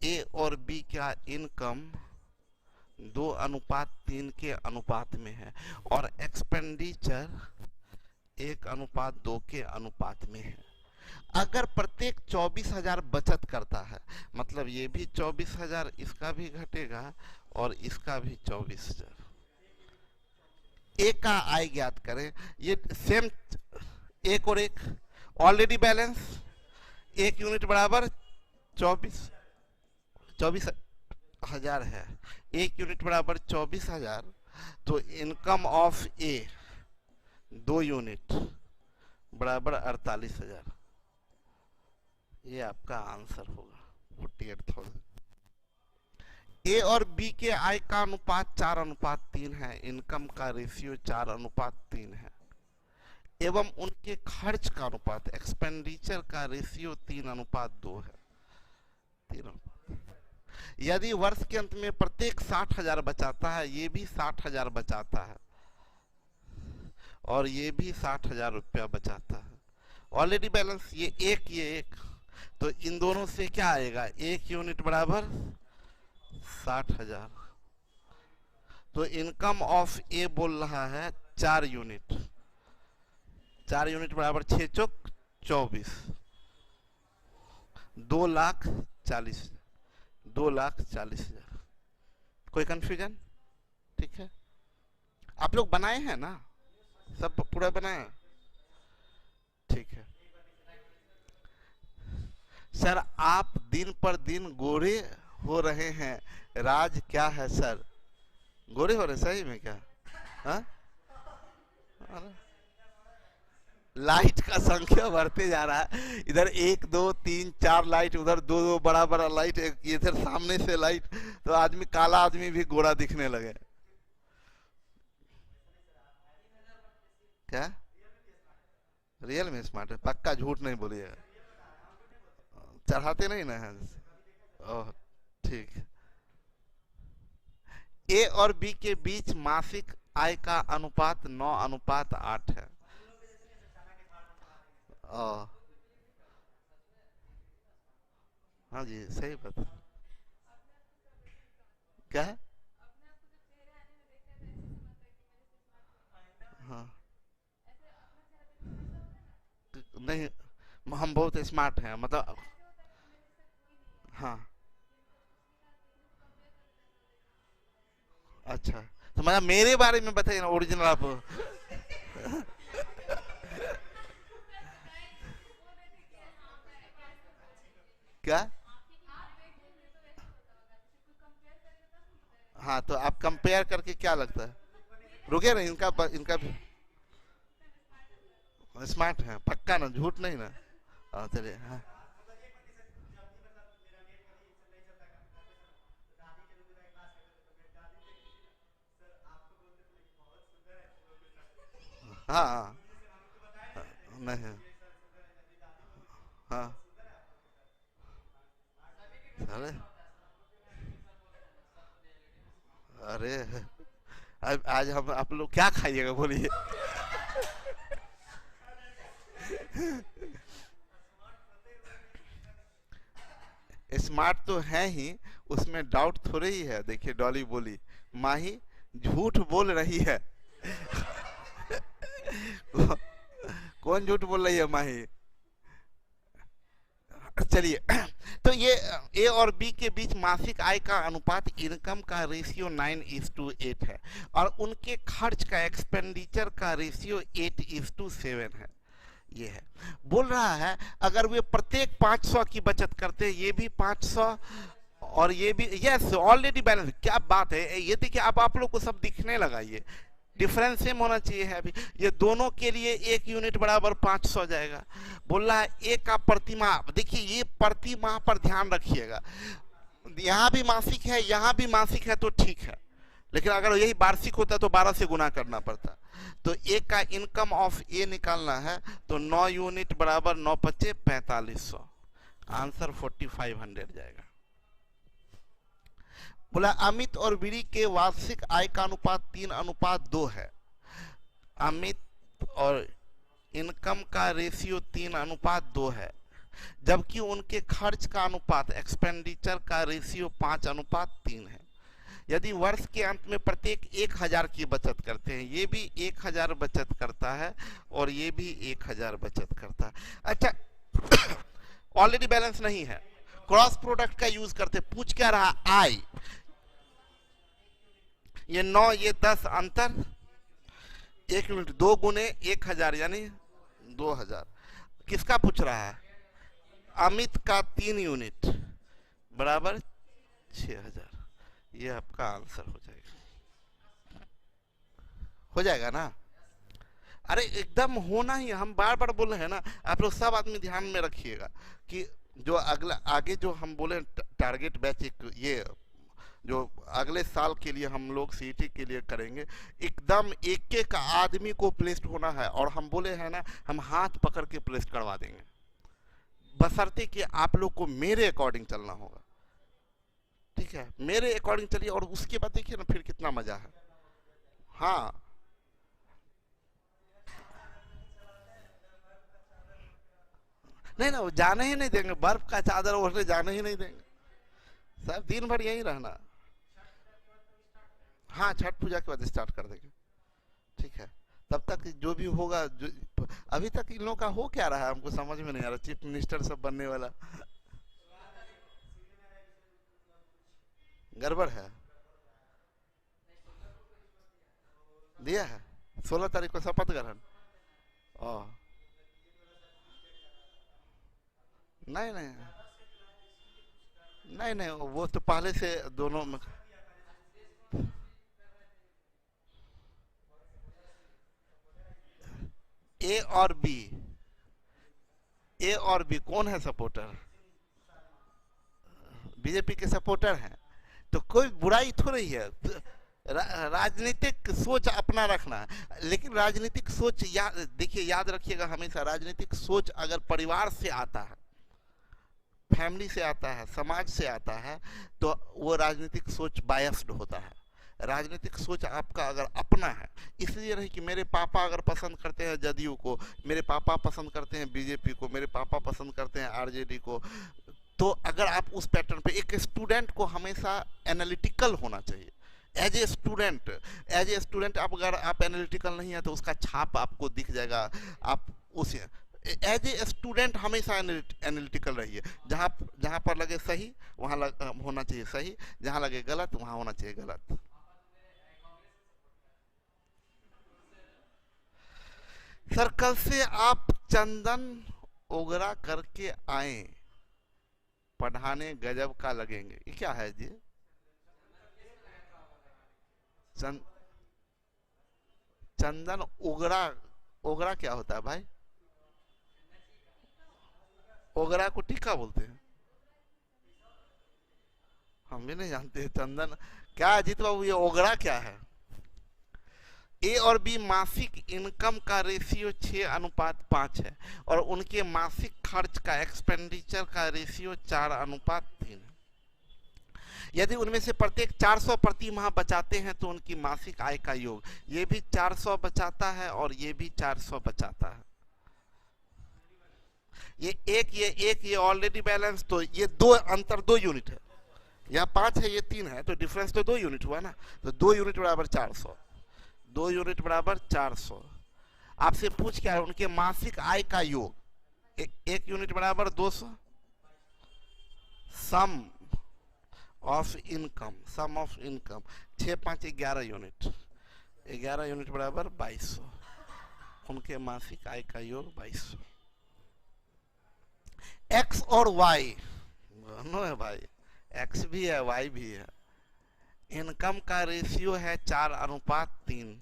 ए और बी का इनकम 2:3 के अनुपात में है, और एक्सपेंडिचर 1:2 के अनुपात में है। अगर प्रत्येक 24,000 बचत करता है, मतलब ये भी 24,000, इसका भी घटेगा और इसका भी 24,000। एक का आय ज्ञात करें। ये सेम, एक और एक ऑलरेडी बैलेंस, एक यूनिट बराबर 24,000 है, एक यूनिट बराबर 24,000। तो इनकम ऑफ ए 2 यूनिट बराबर 48,000। ये आपका आंसर होगा 48,000। ए और बी के आय का अनुपात 4:3 है, इनकम का रेशियो 4:3 है, एवं उनके खर्च का अनुपात एक्सपेंडिचर का रेशियो 3:2 है। 3:3। यदि वर्ष के अंत में प्रत्येक 60,000 बचाता है, ये भी 60,000 बचाता है और ये भी 60,000 रुपया बचाता है, ऑलरेडी बैलेंस, ये एक, तो इन दोनों से क्या आएगा? एक यूनिट बराबर 60,000। तो इनकम ऑफ ए बोल रहा है 4 यूनिट, 4 यूनिट बराबर 6 चौक 24, 2,40,000। कोई कंफ्यूजन? ठीक है, आप लोग बनाए हैं ना, सब पूरा बनाए? ठीक है सर, आप दिन पर दिन गोरे हो रहे हैं, राज क्या है सर? गोरे हो रहे सही में क्या? हाँ? लाइट का संख्या बढ़ते जा रहा है, इधर 1 2 3 4 लाइट, उधर 2 बड़ा बड़ा लाइट, इधर सामने से लाइट, तो आदमी, काला आदमी भी गोरा दिखने लगे। क्या रियल में स्मार्ट है? पक्का झूठ नहीं बोलिएगा, चढ़ाते नहीं ना है? ओह ठीक। ए और बी के बीच मासिक आय का अनुपात 9:8 है। ओ, हाँ जी सही बात। क्या है? हाँ नहीं, हम बहुत स्मार्ट हैं मतलब। हाँ अच्छा, तो मतलब मेरे बारे में बताइए ना ओरिजिनल आप। क्या? हाँ तो आप कंपेयर करके क्या लगता है? रुके ना, इनका भी स्मार्ट है पक्का ना, झूठ नहीं ना? चलिए हाँ। हाँ हाँ, नहीं हाँ। अरे अरे, अब आज हम आप लोग क्या खाइएगा बोलिए? स्मार्ट तो है ही, उसमें डाउट थोड़े ही है। देखिए डॉली बोली माही झूठ बोल रही है। कौन झूठ बोल रही है माही? चलिए, तो ये ए और बी के बीच मासिक आय का अनुपात इनकम का रेशियो 9:8 है और उनके खर्च का एक्सपेंडिचर का रेशियो 8:7 है। ये है, बोल रहा है अगर वे प्रत्येक 500 की बचत करते हैं, ये भी 500 और ये भी, यस ऑलरेडी बैलेंस। क्या बात है, ये देखिए अब आप लोग को सब दिखने लगा, ये डिफरेंस सेम होना चाहिए है। अभी ये दोनों के लिए 1 यूनिट बराबर 500 जाएगा। बोल रहा है एक का प्रति माह, देखिए ये प्रति माह पर ध्यान रखिएगा, यहाँ भी मासिक है यहाँ भी मासिक है तो ठीक है, लेकिन अगर यही वार्षिक होता तो 12 से गुना करना पड़ता। तो एक का इनकम ऑफ ए निकालना है तो 9 यूनिट बराबर 9×5 = 4500, आंसर 4500 जाएगा। बोला अमित और वीरी के वार्षिक आय का अनुपात 3:2 है। अमित और इनकम का रेशियो 3:2 है, जबकि उनके खर्च का अनुपात एक्सपेंडिचर का रेशियो 5:3 है। यदि वर्ष के अंत में प्रत्येक 1000 की बचत करते हैं, ये भी 1000 बचत करता है और ये भी 1000 बचत करता है। अच्छा, ऑलरेडी बैलेंस नहीं है, क्रॉस प्रोडक्ट का यूज करते। पूछ क्या रहा? आय, ये 9 ये 10 अंतर 1 यूनिट, 2 गुने 1000 यानी 2000। किसका पूछ रहा है? अमित का 3 यूनिट बराबर 6000। ये आपका आंसर हो जाएगा, हो जाएगा ना? अरे एकदम होना ही, हम बार बार बोल रहे हैं ना, आप लोग सब आदमी ध्यान में रखिएगा कि जो अगला आगे जो हम बोले टारगेट बैच, एक ये जो अगले साल के लिए हम लोग सीईटी के लिए करेंगे, एकदम एक एक आदमी को प्लेस्ड होना है। और हम बोले हैं ना, हम हाथ पकड़ के प्लेस्ड करवा देंगे, बशर्ते कि आप लोग को मेरे अकॉर्डिंग चलना होगा। ठीक है, मेरे अकॉर्डिंग चलिए और उसके बाद देखिए ना फिर कितना मजा है। हाँ नहीं ना, वो जाने ही नहीं देंगे, बर्फ का चादर ओढ़ने जाने ही नहीं देंगे, सब दिन भर यहीं रहना। हाँ छठ पूजा के बाद स्टार्ट कर देंगे, ठीक है। तब तक जो भी होगा, जो अभी तक इन लोगों का हो क्या रहा है हमको समझ में नहीं आ रहा। चीफ मिनिस्टर सब बनने वाला गड़बड़ है, दिया है 16 तारीख को शपथ ग्रहण। ओ नहीं नहीं नहीं नहीं, वो तो पहले से दोनों में। ए और बी, ए और बी कौन है सपोर्टर? बीजेपी के सपोर्टर हैं, तो कोई बुराई थोड़ी है। राजनीतिक सोच अपना रखना है, लेकिन राजनीतिक सोच देखिए याद रखिएगा हमेशा, राजनीतिक सोच अगर परिवार से आता है, फैमिली से आता है, समाज से आता है, तो वो राजनीतिक सोच बायस्ड होता है। राजनीतिक सोच आपका अगर अपना है, इसलिए नहीं कि मेरे पापा अगर पसंद करते हैं जदयू को, मेरे पापा पसंद करते हैं बीजेपी को, मेरे पापा पसंद करते हैं आरजेडी को, तो अगर आप उस पैटर्न पे, एक स्टूडेंट को हमेशा एनालिटिकल होना चाहिए। एज ए स्टूडेंट आप अगर आप एनालिटिकल नहीं है तो उसका छाप आपको दिख जाएगा। आप उस एज ए स्टूडेंट हमेशा एनालिटिकल रहिए। जहाँ पर लगे सही वहाँ होना चाहिए सही, जहाँ लगे गलत वहाँ होना चाहिए गलत। सर कल से आप चंदन ओगरा करके आए, पढ़ाने गजब का लगेंगे। ये क्या है जी? चंदन ओगरा, ओगरा क्या होता है भाई? ओगरा को टीका बोलते हैं, हम भी नहीं जानते। चंदन क्या अजीत बाबू, ये ओगरा क्या है? ए और बी मासिक इनकम का रेशियो 6:5 है और उनके मासिक खर्च का, एक्सपेंडिचर का रेशियो 4:3 है। यदि उनमें से प्रत्येक 400 प्रति माह बचाते हैं तो उनकी मासिक आय का योग, ये भी 400 बचाता है और ये भी 400 बचाता है। ये ऑलरेडी बैलेंस, तो ये दो अंतर 2 यूनिट है। यहाँ 5 है, ये 3 है, तो डिफरेंस तो 2 यूनिट हुआ ना। तो 2 यूनिट बराबर 400, 2 यूनिट बराबर 400। आपसे पूछ क्या है? उनके मासिक आय का योग, 1 यूनिट बराबर 200। Sum of income, sum of income 6 5 11 unit, 11 unit बराबर 2200। उनके मासिक आय का योग 2200। एक्स और वाई दोनों है भाई, एक्स भी है वाई भी है। इनकम का रेशियो है 4:3।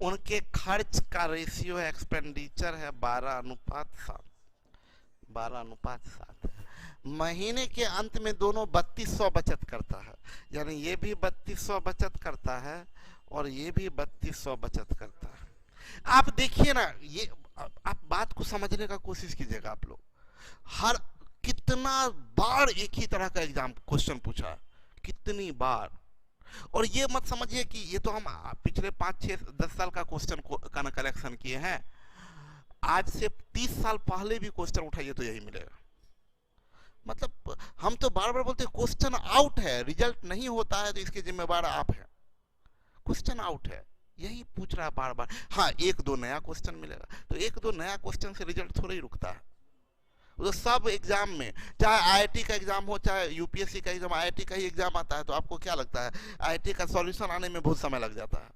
उनके खर्च का रेशियो है, एक्सपेंडिचर है 12:7, 12:7। महीने के अंत में दोनों 3200 बचत करता है, यानी ये भी 3200 बचत करता है और ये भी 3200 बचत करता है। आप देखिए ना, ये आप बात को समझने का कोशिश कीजिएगा। आप लोग हर कितना बार एक ही तरह का एग्जाम क्वेश्चन पूछा है, कितनी बार। और ये मत समझिए कि ये तो हम पिछले 5 6 10 साल का क्वेश्चन का कलेक्शन किए हैं। आज से 30 साल पहले भी क्वेश्चन उठाइए तो यही मिलेगा। मतलब हम तो बार बार बोलते हैं क्वेश्चन आउट है, रिजल्ट नहीं होता है तो इसके जिम्मेवार आप हैं। क्वेश्चन आउट है, यही पूछ रहा है बार बार। हाँ, 1-2 नया क्वेश्चन मिलेगा, तो 1-2 नया क्वेश्चन से रिजल्ट थोड़ा ही रुकता है। तो सब एग्जाम में, चाहे आईआईटी का एग्जाम हो चाहे यूपीएससी का एग्जाम, आईआईटी का ही एग्जाम आता है तो आपको क्या लगता है? आईआईटी का सॉल्यूशन आने में बहुत समय लग जाता है,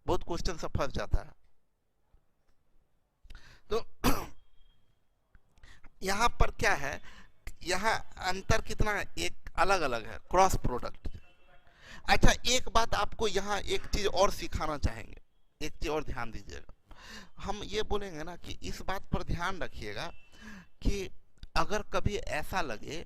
बहुत क्वेश्चन सब फंस जाता है। तो यहाँ पर क्या है, यहाँ अंतर कितना है? एक अलग अलग है, क्रॉस प्रोडक्ट। अच्छा, एक बात आपको यहाँ एक चीज और सिखाना चाहेंगे, एक चीज और ध्यान दीजिएगा। हम ये बोलेंगे ना कि इस बात पर ध्यान रखिएगा कि अगर कभी ऐसा लगे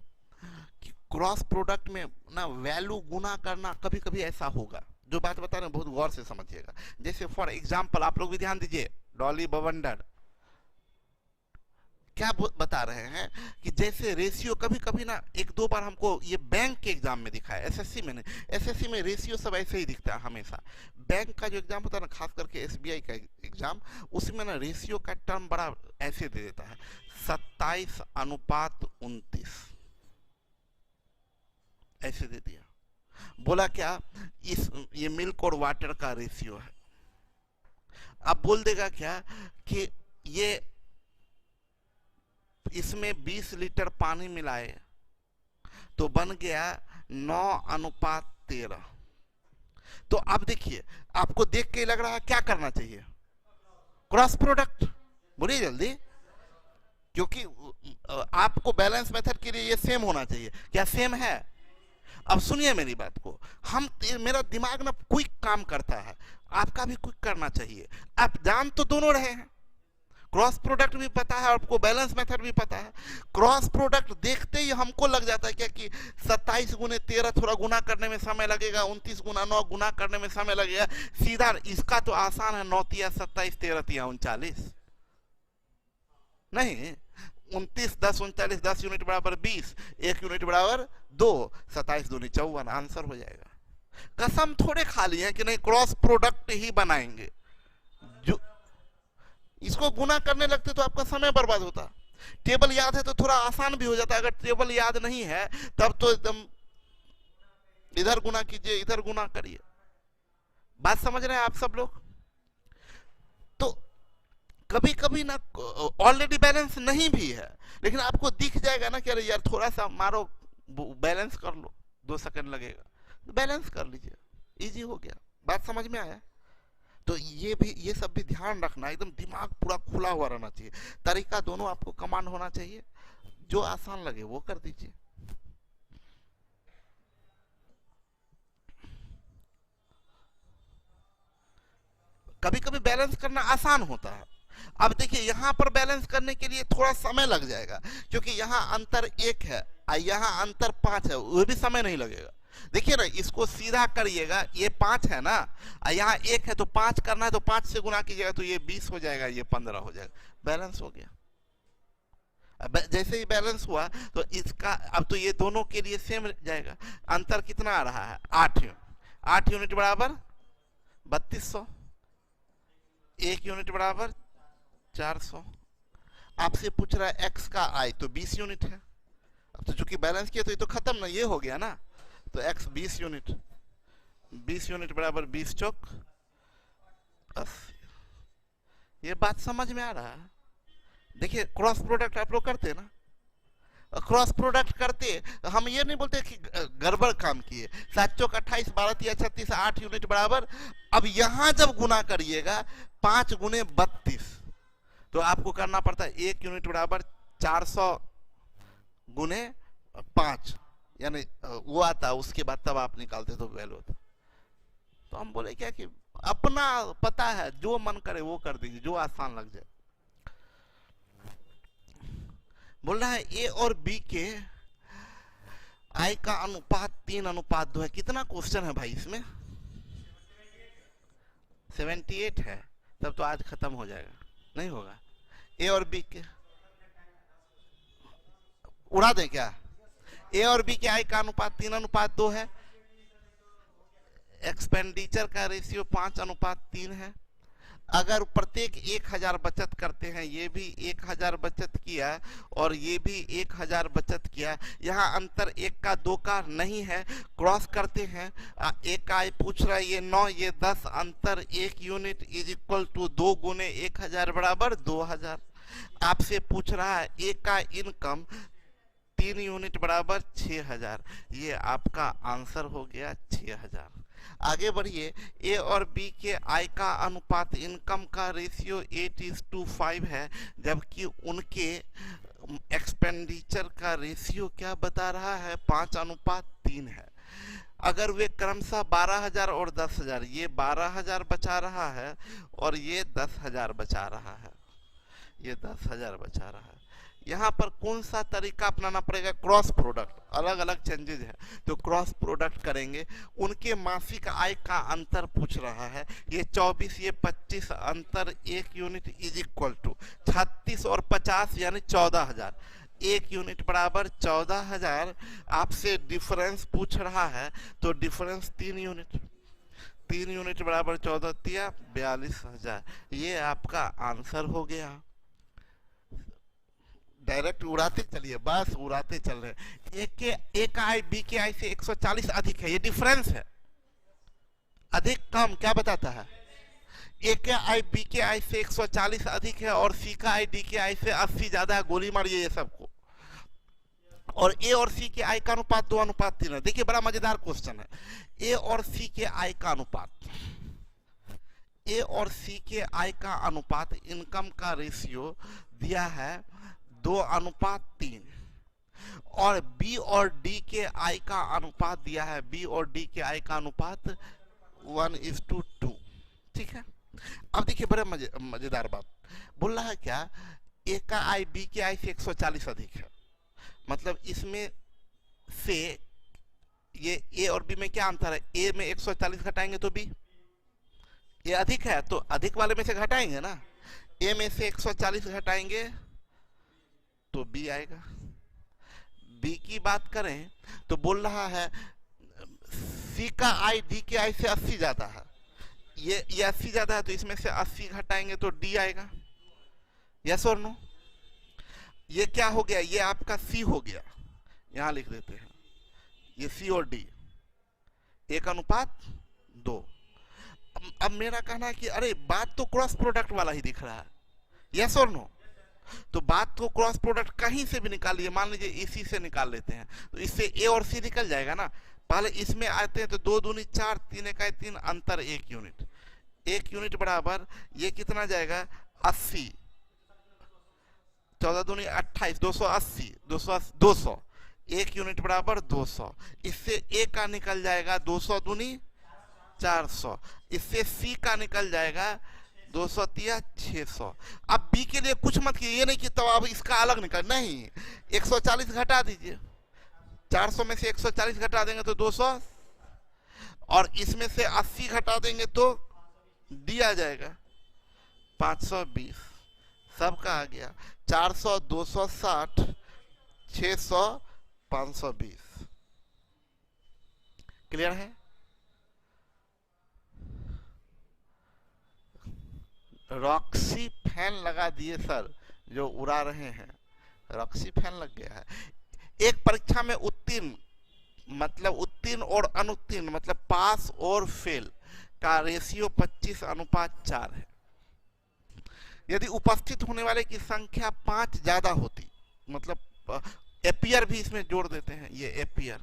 कि क्रॉस प्रोडक्ट में ना वैल्यू गुना करना, कभी कभी ऐसा होगा। जो बात बता रहे हैं बहुत गौर से समझिएगा। जैसे फॉर एग्जांपल आप लोग भी ध्यान दीजिए, डॉली बवंडर क्या बता रहे हैं कि जैसे रेशियो कभी कभी ना 1-2 बार हमको ये बैंक के एग्जाम में दिखा है, एसएससी में नहीं। एसएससी में रेशियो सब ऐसे ही दिखता है हमेशा। बैंक का जो एग्जाम होता है ना, खास करके एसबीआई का एग्जाम, उसमें ना रेशियो का टर्म बड़ा ऐसे दे देता है, 27:29 ऐसे दे दिया। बोला क्या, ये मिल्क और वाटर का रेशियो है। अब बोल देगा क्या कि ये इसमें 20 लीटर पानी मिलाए तो बन गया 9:13। तो अब देखिए, आपको देख के लग रहा है क्या करना चाहिए? Cross product. बोलिए जल्दी, क्योंकि आपको बैलेंस मेथड के लिए ये सेम होना चाहिए। क्या सेम है? अब सुनिए मेरी बात को, मेरा दिमाग ना क्विक काम करता है, आपका भी क्विक करना चाहिए। आप जान तो दोनों रहे हैं, क्रॉस प्रोडक्ट भी पता है, आपको बैलेंस मेथड भी पता है। क्रॉस प्रोडक्ट देखते ही हमको लग जाता है क्या कि 27 गुने 13 थोड़ा गुना करने में समय लगेगा, 29 गुना 9 गुना करने में समय लगेगा। सीधा इसका तो आसान है, 9 तिया 27, 13 तिया 39। नहीं, 29 10 39, 10 यूनिट बराबर 20, 1 यूनिट बराबर 2, 27 दूनी 54, आंसर हो जाएगा। कसम थोड़े खा लिए हैं कि नहीं क्रॉस प्रोडक्ट ही बनाएंगे। जो इसको गुना करने लगते तो आपका समय बर्बाद होता। टेबल याद है तो थोड़ा आसान भी हो जाता। अगर टेबल याद नहीं है तब तो एकदम इधर गुना कीजिए, इधर गुना करिए। बात समझ रहे हैं आप सब लोग? तो कभी कभी ना ऑलरेडी बैलेंस नहीं भी है, लेकिन आपको दिख जाएगा ना कि अरे यार थोड़ा सा मारो, बैलेंस कर लो, 2 सेकंड लगेगा, तो बैलेंस कर लीजिए, इजी हो गया। बात समझ में आया? तो ये सब भी ध्यान रखना, एकदम दिमाग पूरा खुला हुआ रहना चाहिए। तरीका दोनों आपको कमांड होना चाहिए, जो आसान लगे वो कर दीजिए। कभी कभी बैलेंस करना आसान होता है। अब देखिए यहां पर बैलेंस करने के लिए थोड़ा समय लग जाएगा, क्योंकि यहां अंतर 1 है और यहां अंतर 5 है, वो भी समय नहीं लगेगा। देखिए ना, इसको सीधा करिएगा, ये 5 है ना, यहाँ 1 है तो 5 करना है, तो 5 से गुना कीजिएगा तो ये 20 हो जाएगा, ये 15 हो जाएगा, बैलेंस हो गया। अब जैसे ही बैलेंस हुआ तो इसका अब तो ये दोनों के लिए सेम जाएगा। अंतर कितना आ रहा है? 8 यूनिट। 8 यूनिट बराबर 3200, 1 यूनिट बराबर 400। आपसे पूछ रहा है एक्स का आई, तो 20 यूनिट है। अब तो चूंकि बैलेंस किया तो ये तो खत्म ना, ये हो गया ना, तो x 20 यूनिट, 20 यूनिट बराबर 20 चौक 80। ये बात समझ में आ रहा है? देखिए क्रॉस प्रोडक्ट आप लोग करते हैं ना, क्रॉस प्रोडक्ट करते हम ये नहीं बोलते कि गड़बड़ काम किए। 7 चौक 28, 12 तिया 36, 8 यूनिट बराबर। अब यहां जब गुना करिएगा 5 गुने 32, तो आपको करना पड़ता है 1 यूनिट बराबर 400 गुने 5, यानी वो आता, उसके बाद तब आप निकालते तो वैल्यू होता। तो हम बोले क्या कि अपना पता है, जो मन करे वो कर दीजिए, जो आसान लग जाए। बोल रहा है ए और बी के आई का अनुपात 3:2 है। कितना क्वेश्चन है भाई इसमें? 78 है। तब तो आज खत्म हो जाएगा, नहीं होगा। ए और बी के उड़ा दें क्या? ए और बी के आई का अनुपात 3:2 है। एक्सपेंडिचर का रेशियो 5:3 है। अगर प्रत्येक 1000 बचत करते हैं, ये भी 1000 बचत किया और ये भी 1000 बचत किया, यहाँ अंतर 1 का 2 का नहीं है, क्रॉस करते हैं। 1 का आई पूछ रहा है, ये 9, ये 10, अंतर 1 यूनिट इज इक्वल टू 2 गुने 1000 बराबर 2000। आपसे पूछ रहा है 1 का इनकम 3 यूनिट बराबर 6000। ये आपका आंसर हो गया 6000। आगे बढ़िए। ए और बी के आई का अनुपात इनकम का रेशियो 8:5 है, जबकि उनके एक्सपेंडिचर का रेशियो क्या बता रहा है? 5:3 है। अगर वे क्रमशः 12000 और 10000, ये 12000 बचा रहा है और ये 10000 बचा रहा है, ये 10000 बचा रहा है, यहाँ पर कौन सा तरीका अपनाना पड़ेगा? Cross product. अलग अलग चेंजेज है तो क्रॉस प्रोडक्ट करेंगे। उनके मासिक आय का अंतर पूछ रहा है, ये 24, ये 25, अंतर 1 यूनिट इज इक्वल टू 36 और 50 यानी 14000। 1 यूनिट बराबर 14000। आपसे डिफरेंस पूछ रहा है तो डिफरेंस 3 यूनिट, 3 यूनिट बराबर 14 तिया 42000। ये आपका आंसर हो गया। डायरेक्ट उड़ाते चलिए, बस उड़ाते चल रहे। ए का आई बी के आई से 140 अधिक है, ये डिफरेंस है। अधिक कम क्या बताता है? ए के आई बी के आई से 140 अधिक है और सी का आई डी के आई से 80 ज्यादा है। गोली मारिए ये सबको। और ए और सी के आई का अनुपात 2:3 है। देखिए बड़ा मजेदार क्वेश्चन है। ए और सी के आई का अनुपात, ए और सी के आई का अनुपात इनकम का रेशियो दिया है 2:3 और बी और डी के आई का अनुपात दिया है, बी और डी के आई का अनुपात 1:2। ठीक है। अब देखिए बड़े मजेदार बात बोल रहा है क्या? ए का आई बी के आई से 140 अधिक है, मतलब इसमें से ये ए और बी में क्या अंतर है? ए में 140 घटाएंगे तो बी, ये अधिक है तो अधिक वाले में से घटाएंगे ना। ए में से 140 घटाएंगे तो बी आएगा। बी की बात करें तो बोल रहा है सी का आई डी के आई से 80 ज्यादा है, ये 80 ज्यादा है, तो इसमें से 80 घटाएंगे तो डी आएगा। यस और नो? ये क्या हो गया, ये आपका सी हो गया, यहां लिख देते हैं ये सी और डी 1:2। अब मेरा कहना है कि अरे बात तो क्रॉस प्रोडक्ट वाला ही दिख रहा है। यस और नो? तो बात तो क्रॉस प्रोडक्ट कहीं से भी निकालिए, मान लीजिए इसी से निकाल लेते हैं, तो इससे ए और सी निकल जाएगा ना। पहले इसमें आते हैं तो 2 दूनी 4, 3 इकाई 3, अंतर 1 यूनिट। 1 यूनिट बराबर ये कितना जाएगा 80, 14 दूनी 28, 280, 200। 1 यूनिट बराबर 200, इससे ए का निकल जाएगा 200 दूनी 400, इससे सी का निकल जाएगा 200 तिया 600। अब बी के लिए कुछ मत कीजिए, ये नहीं कि तो अब इसका अलग निकल, नहीं 140 घटा दीजिए, 400 में से 140 घटा देंगे तो 200, और इसमें से 80 घटा देंगे तो डी आ जाएगा 520। सबका आ गया 400, 260, 600, 520। क्लियर है? रॉक्सी फैन लगा दिए सर, जो उड़ा रहे हैं, रॉक्सी फैन लग गया है। एक परीक्षा में उत्तीर्ण मतलब उत्तीर्ण और अनुत्तीर्ण मतलब पास और फेल का रेशियो 25:4 है। यदि उपस्थित होने वाले की संख्या 5 ज्यादा होती, मतलब एपियर भी इसमें जोड़ देते हैं, ये एपियर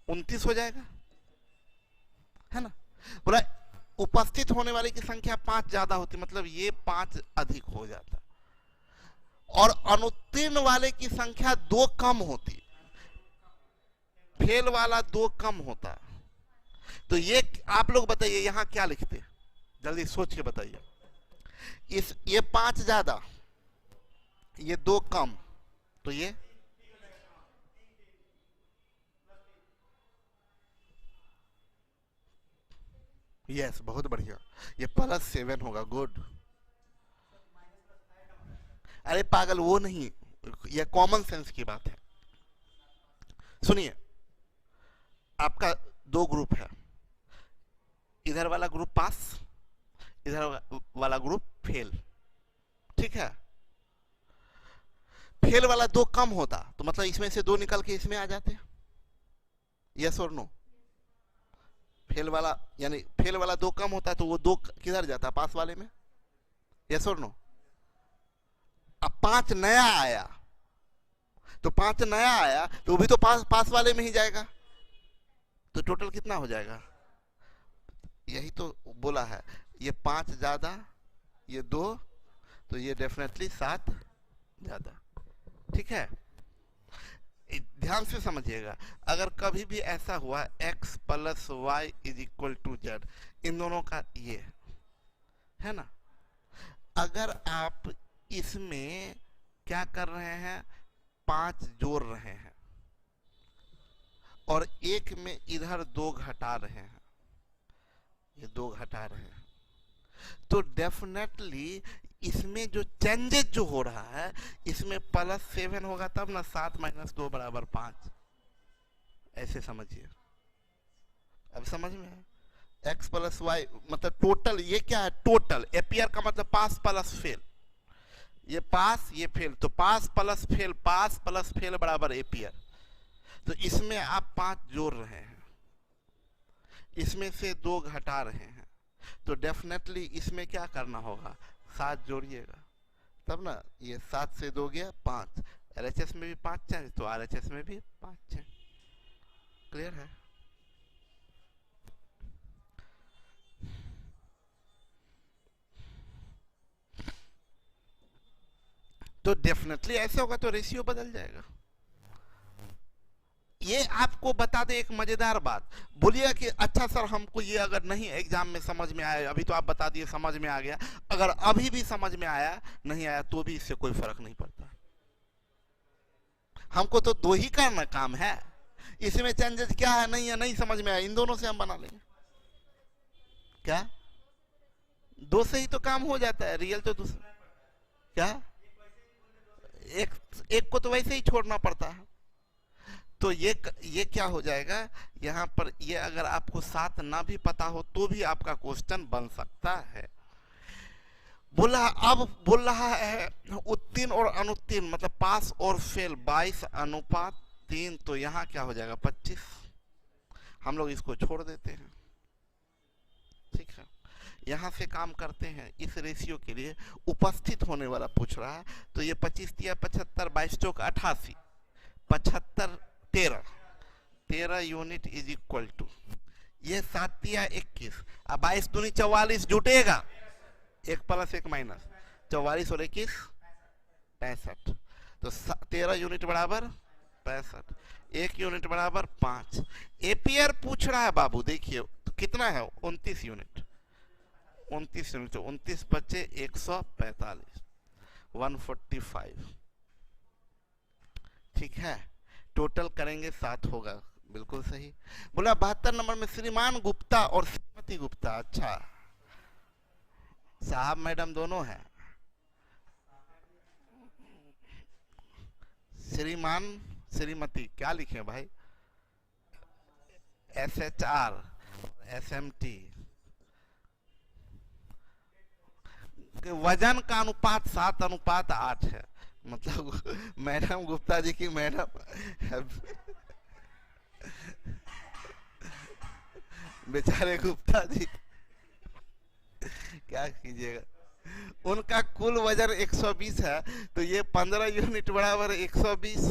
29 हो जाएगा, है ना। बोला उपस्थित होने वाले की संख्या 5 ज्यादा होती, मतलब ये 5 अधिक हो जाता, और अनुत्तीर्ण वाले की संख्या 2 कम होती, फेल वाला 2 कम होता। तो ये आप लोग बताइए यहां क्या लिखते, जल्दी सोच के बताइए। ये 5 ज्यादा, ये 2 कम, तो ये यस बहुत बढ़िया, ये +7 होगा। गुड। अरे पागल वो नहीं, ये कॉमन सेंस की बात है। सुनिए, आपका 2 ग्रुप है, इधर वाला ग्रुप पास, इधर वाला ग्रुप फेल, ठीक है। फेल वाला 2 कम होता, तो मतलब इसमें से 2 निकल के इसमें आ जाते। यस और नो? फेल वाला यानी फेल वाला 2 कम होता है, तो वो 2 किधर जाता, पास वाले में। यस और नो? अब 5 नया आया, तो 5 नया आया तो वो भी तो पास वाले में ही जाएगा, तो टोटल कितना हो जाएगा। यही तो बोला है, ये 5 ज्यादा, ये 2, तो ये डेफिनेटली 7 ज्यादा, ठीक है। ध्यान से समझिएगा, अगर कभी भी ऐसा हुआ x + y = z, इन दोनों का ये है ना, अगर आप इसमें क्या कर रहे हैं, 5 जोड़ रहे हैं और एक में इधर 2 घटा रहे हैं, ये 2 घटा रहे हैं, तो डेफिनेटली इसमें जो चेंजेस जो हो रहा है, इसमें +7 होगा तब ना, 7 - 2 = 5, ऐसे समझिए। अब समझ में है? x + y मतलब टोटल, ये क्या है टोटल, एपियर का मतलब पास प्लस फेल, ये पास ये फेल, तो पास प्लस फेल, पास प्लस फेल बराबर एपियर। तो इसमें आप 5 जोड़ रहे हैं, इसमें से 2 घटा रहे हैं, तो डेफिनेटली इसमें क्या करना होगा, 7 जोड़िएगा तब ना, ये 7 से 2 गया 5, LHS में भी 5 चेंज, तो RHS में भी 5 चेंज। क्लियर है? तो डेफिनेटली ऐसे होगा, तो रेशियो बदल जाएगा। ये आपको बता दे एक मजेदार बात, बोलिए कि अच्छा सर हमको ये अगर नहीं एग्जाम में समझ में आया, अभी तो आप बता दिए समझ में आ गया, अगर अभी भी समझ में आया नहीं आया तो भी इससे कोई फर्क नहीं पड़ता, हमको तो 2 ही करना काम है, इसमें चेंजेस क्या है नहीं है नहीं समझ में आया, इन दोनों से हम बना लेंगे। क्या 2 से ही तो काम हो जाता है, रियल तो दूसरा क्या, एक को तो वैसे ही छोड़ना पड़ता है। तो ये क्या हो जाएगा यहाँ पर, ये अगर आपको 7 ना भी पता हो तो भी आपका क्वेश्चन बन सकता है। अब बोल रहा है उत्तीर्ण और अनुत्तीर्ण मतलब पास और फेल 22:3, तो यहाँ क्या हो जाएगा 25। हम लोग इसको छोड़ देते हैं, ठीक है। यहाँ से काम करते हैं इस रेशियो के लिए उपस्थित होने वाला पूछ रहा है, तो ये 25 या 75, 22 चौक 88, 75 13 यूनिट इज इक्वल टू ये 7 या 21, अब 22 दूनी 44 जुटेगा, 1 प्लस 1 माइनस 44 और 21 65, तो 13 यूनिट बराबर 65, 1 यूनिट बराबर 5। एपियर पूछ रहा है बाबू, देखिए तो कितना है 29 यूनिट, 29 यूनिट, 29 बचे 145, 145, ठीक है। टोटल करेंगे 7 होगा, बिल्कुल सही। बोला 72 नंबर में श्रीमान गुप्ता और श्रीमती गुप्ता, अच्छा साहब मैडम दोनों हैं, श्रीमान श्रीमती क्या लिखे भाई, SHR SMT, वजन का अनुपात 7:8 है, मतलब मैडम गुप्ता जी की मैडम बेचारे गुप्ता जी क्या कीजिएगा, उनका कुल वजन 120 है, तो ये 15 यूनिट बराबर 120,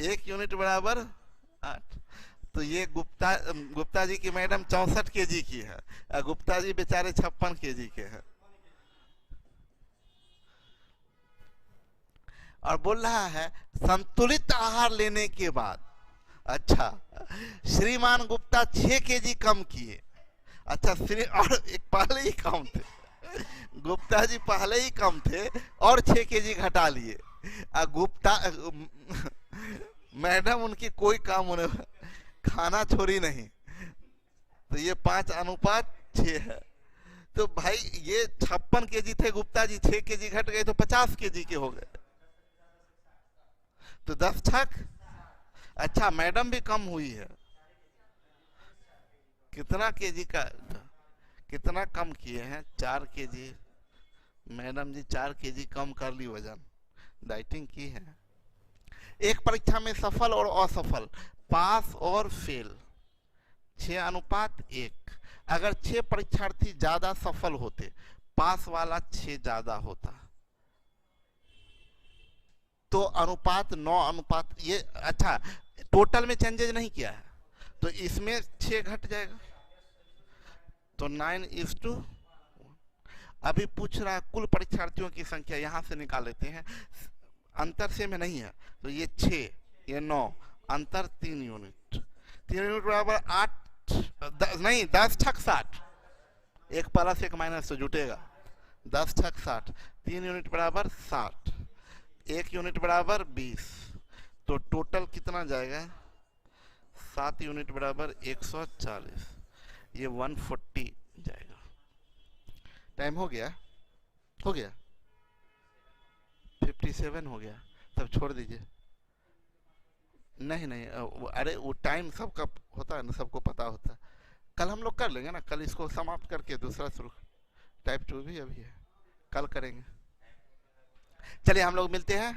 1 यूनिट बराबर 8, तो ये गुप्ता जी की मैडम 64 केजी की है, और गुप्ता जी बेचारे 56 केजी के हैं। और बोल रहा है संतुलित आहार लेने के बाद, अच्छा श्रीमान गुप्ता 6 केजी कम किए, अच्छा और एक पहले ही कम थे, गुप्ता जी पहले ही कम थे और 6 केजी घटा लिए, गुप्ता मैडम उनकी कोई काम होने खाना छोड़ी नहीं, तो ये 5:6 है। तो भाई ये 56 केजी थे गुप्ता जी, 6 केजी घट गए तो 50 केजी के हो गए, तो 10 छक, अच्छा मैडम भी कम हुई है, कितना केजी का, कितना कम किए हैं 4 केजी, मैडम जी 4 केजी कम कर ली वजन, डाइटिंग की है। एक परीक्षा में सफल और असफल, पास और फेल 6:1, अगर 6 परीक्षार्थी ज्यादा सफल होते, पास वाला 6 ज्यादा होता, तो अनुपात 9:, ये अच्छा टोटल में चेंजेज नहीं किया है, तो इसमें 6 घट जाएगा, तो 9:1। अभी पूछ रहा है कुल परीक्षार्थियों की संख्या, यहां से निकाल लेते हैं, अंतर से में नहीं है, तो ये 6 ये 9, अंतर 3 यूनिट, 3 यूनिट बराबर 8 नहीं 10 छक 60, 1 प्लस 1 माइनस तो जुटेगा, 10 छक 60, 3 यूनिट बराबर 60, 1 यूनिट बराबर 20, तो टोटल कितना जाएगा 7 यूनिट बराबर 140, ये 140 जाएगा। टाइम हो गया 57 हो गया, तब छोड़ दीजिए, नहीं अरे वो टाइम सबका होता है ना, सबको पता होता है, कल हम लोग कर लेंगे ना, कल इसको समाप्त करके दूसरा शुरू, टाइप 2 भी अभी है, कल करेंगे। चलिए हम लोग मिलते हैं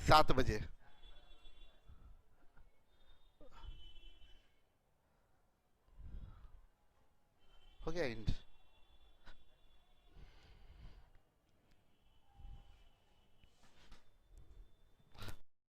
7 बजे। हो गया एंड।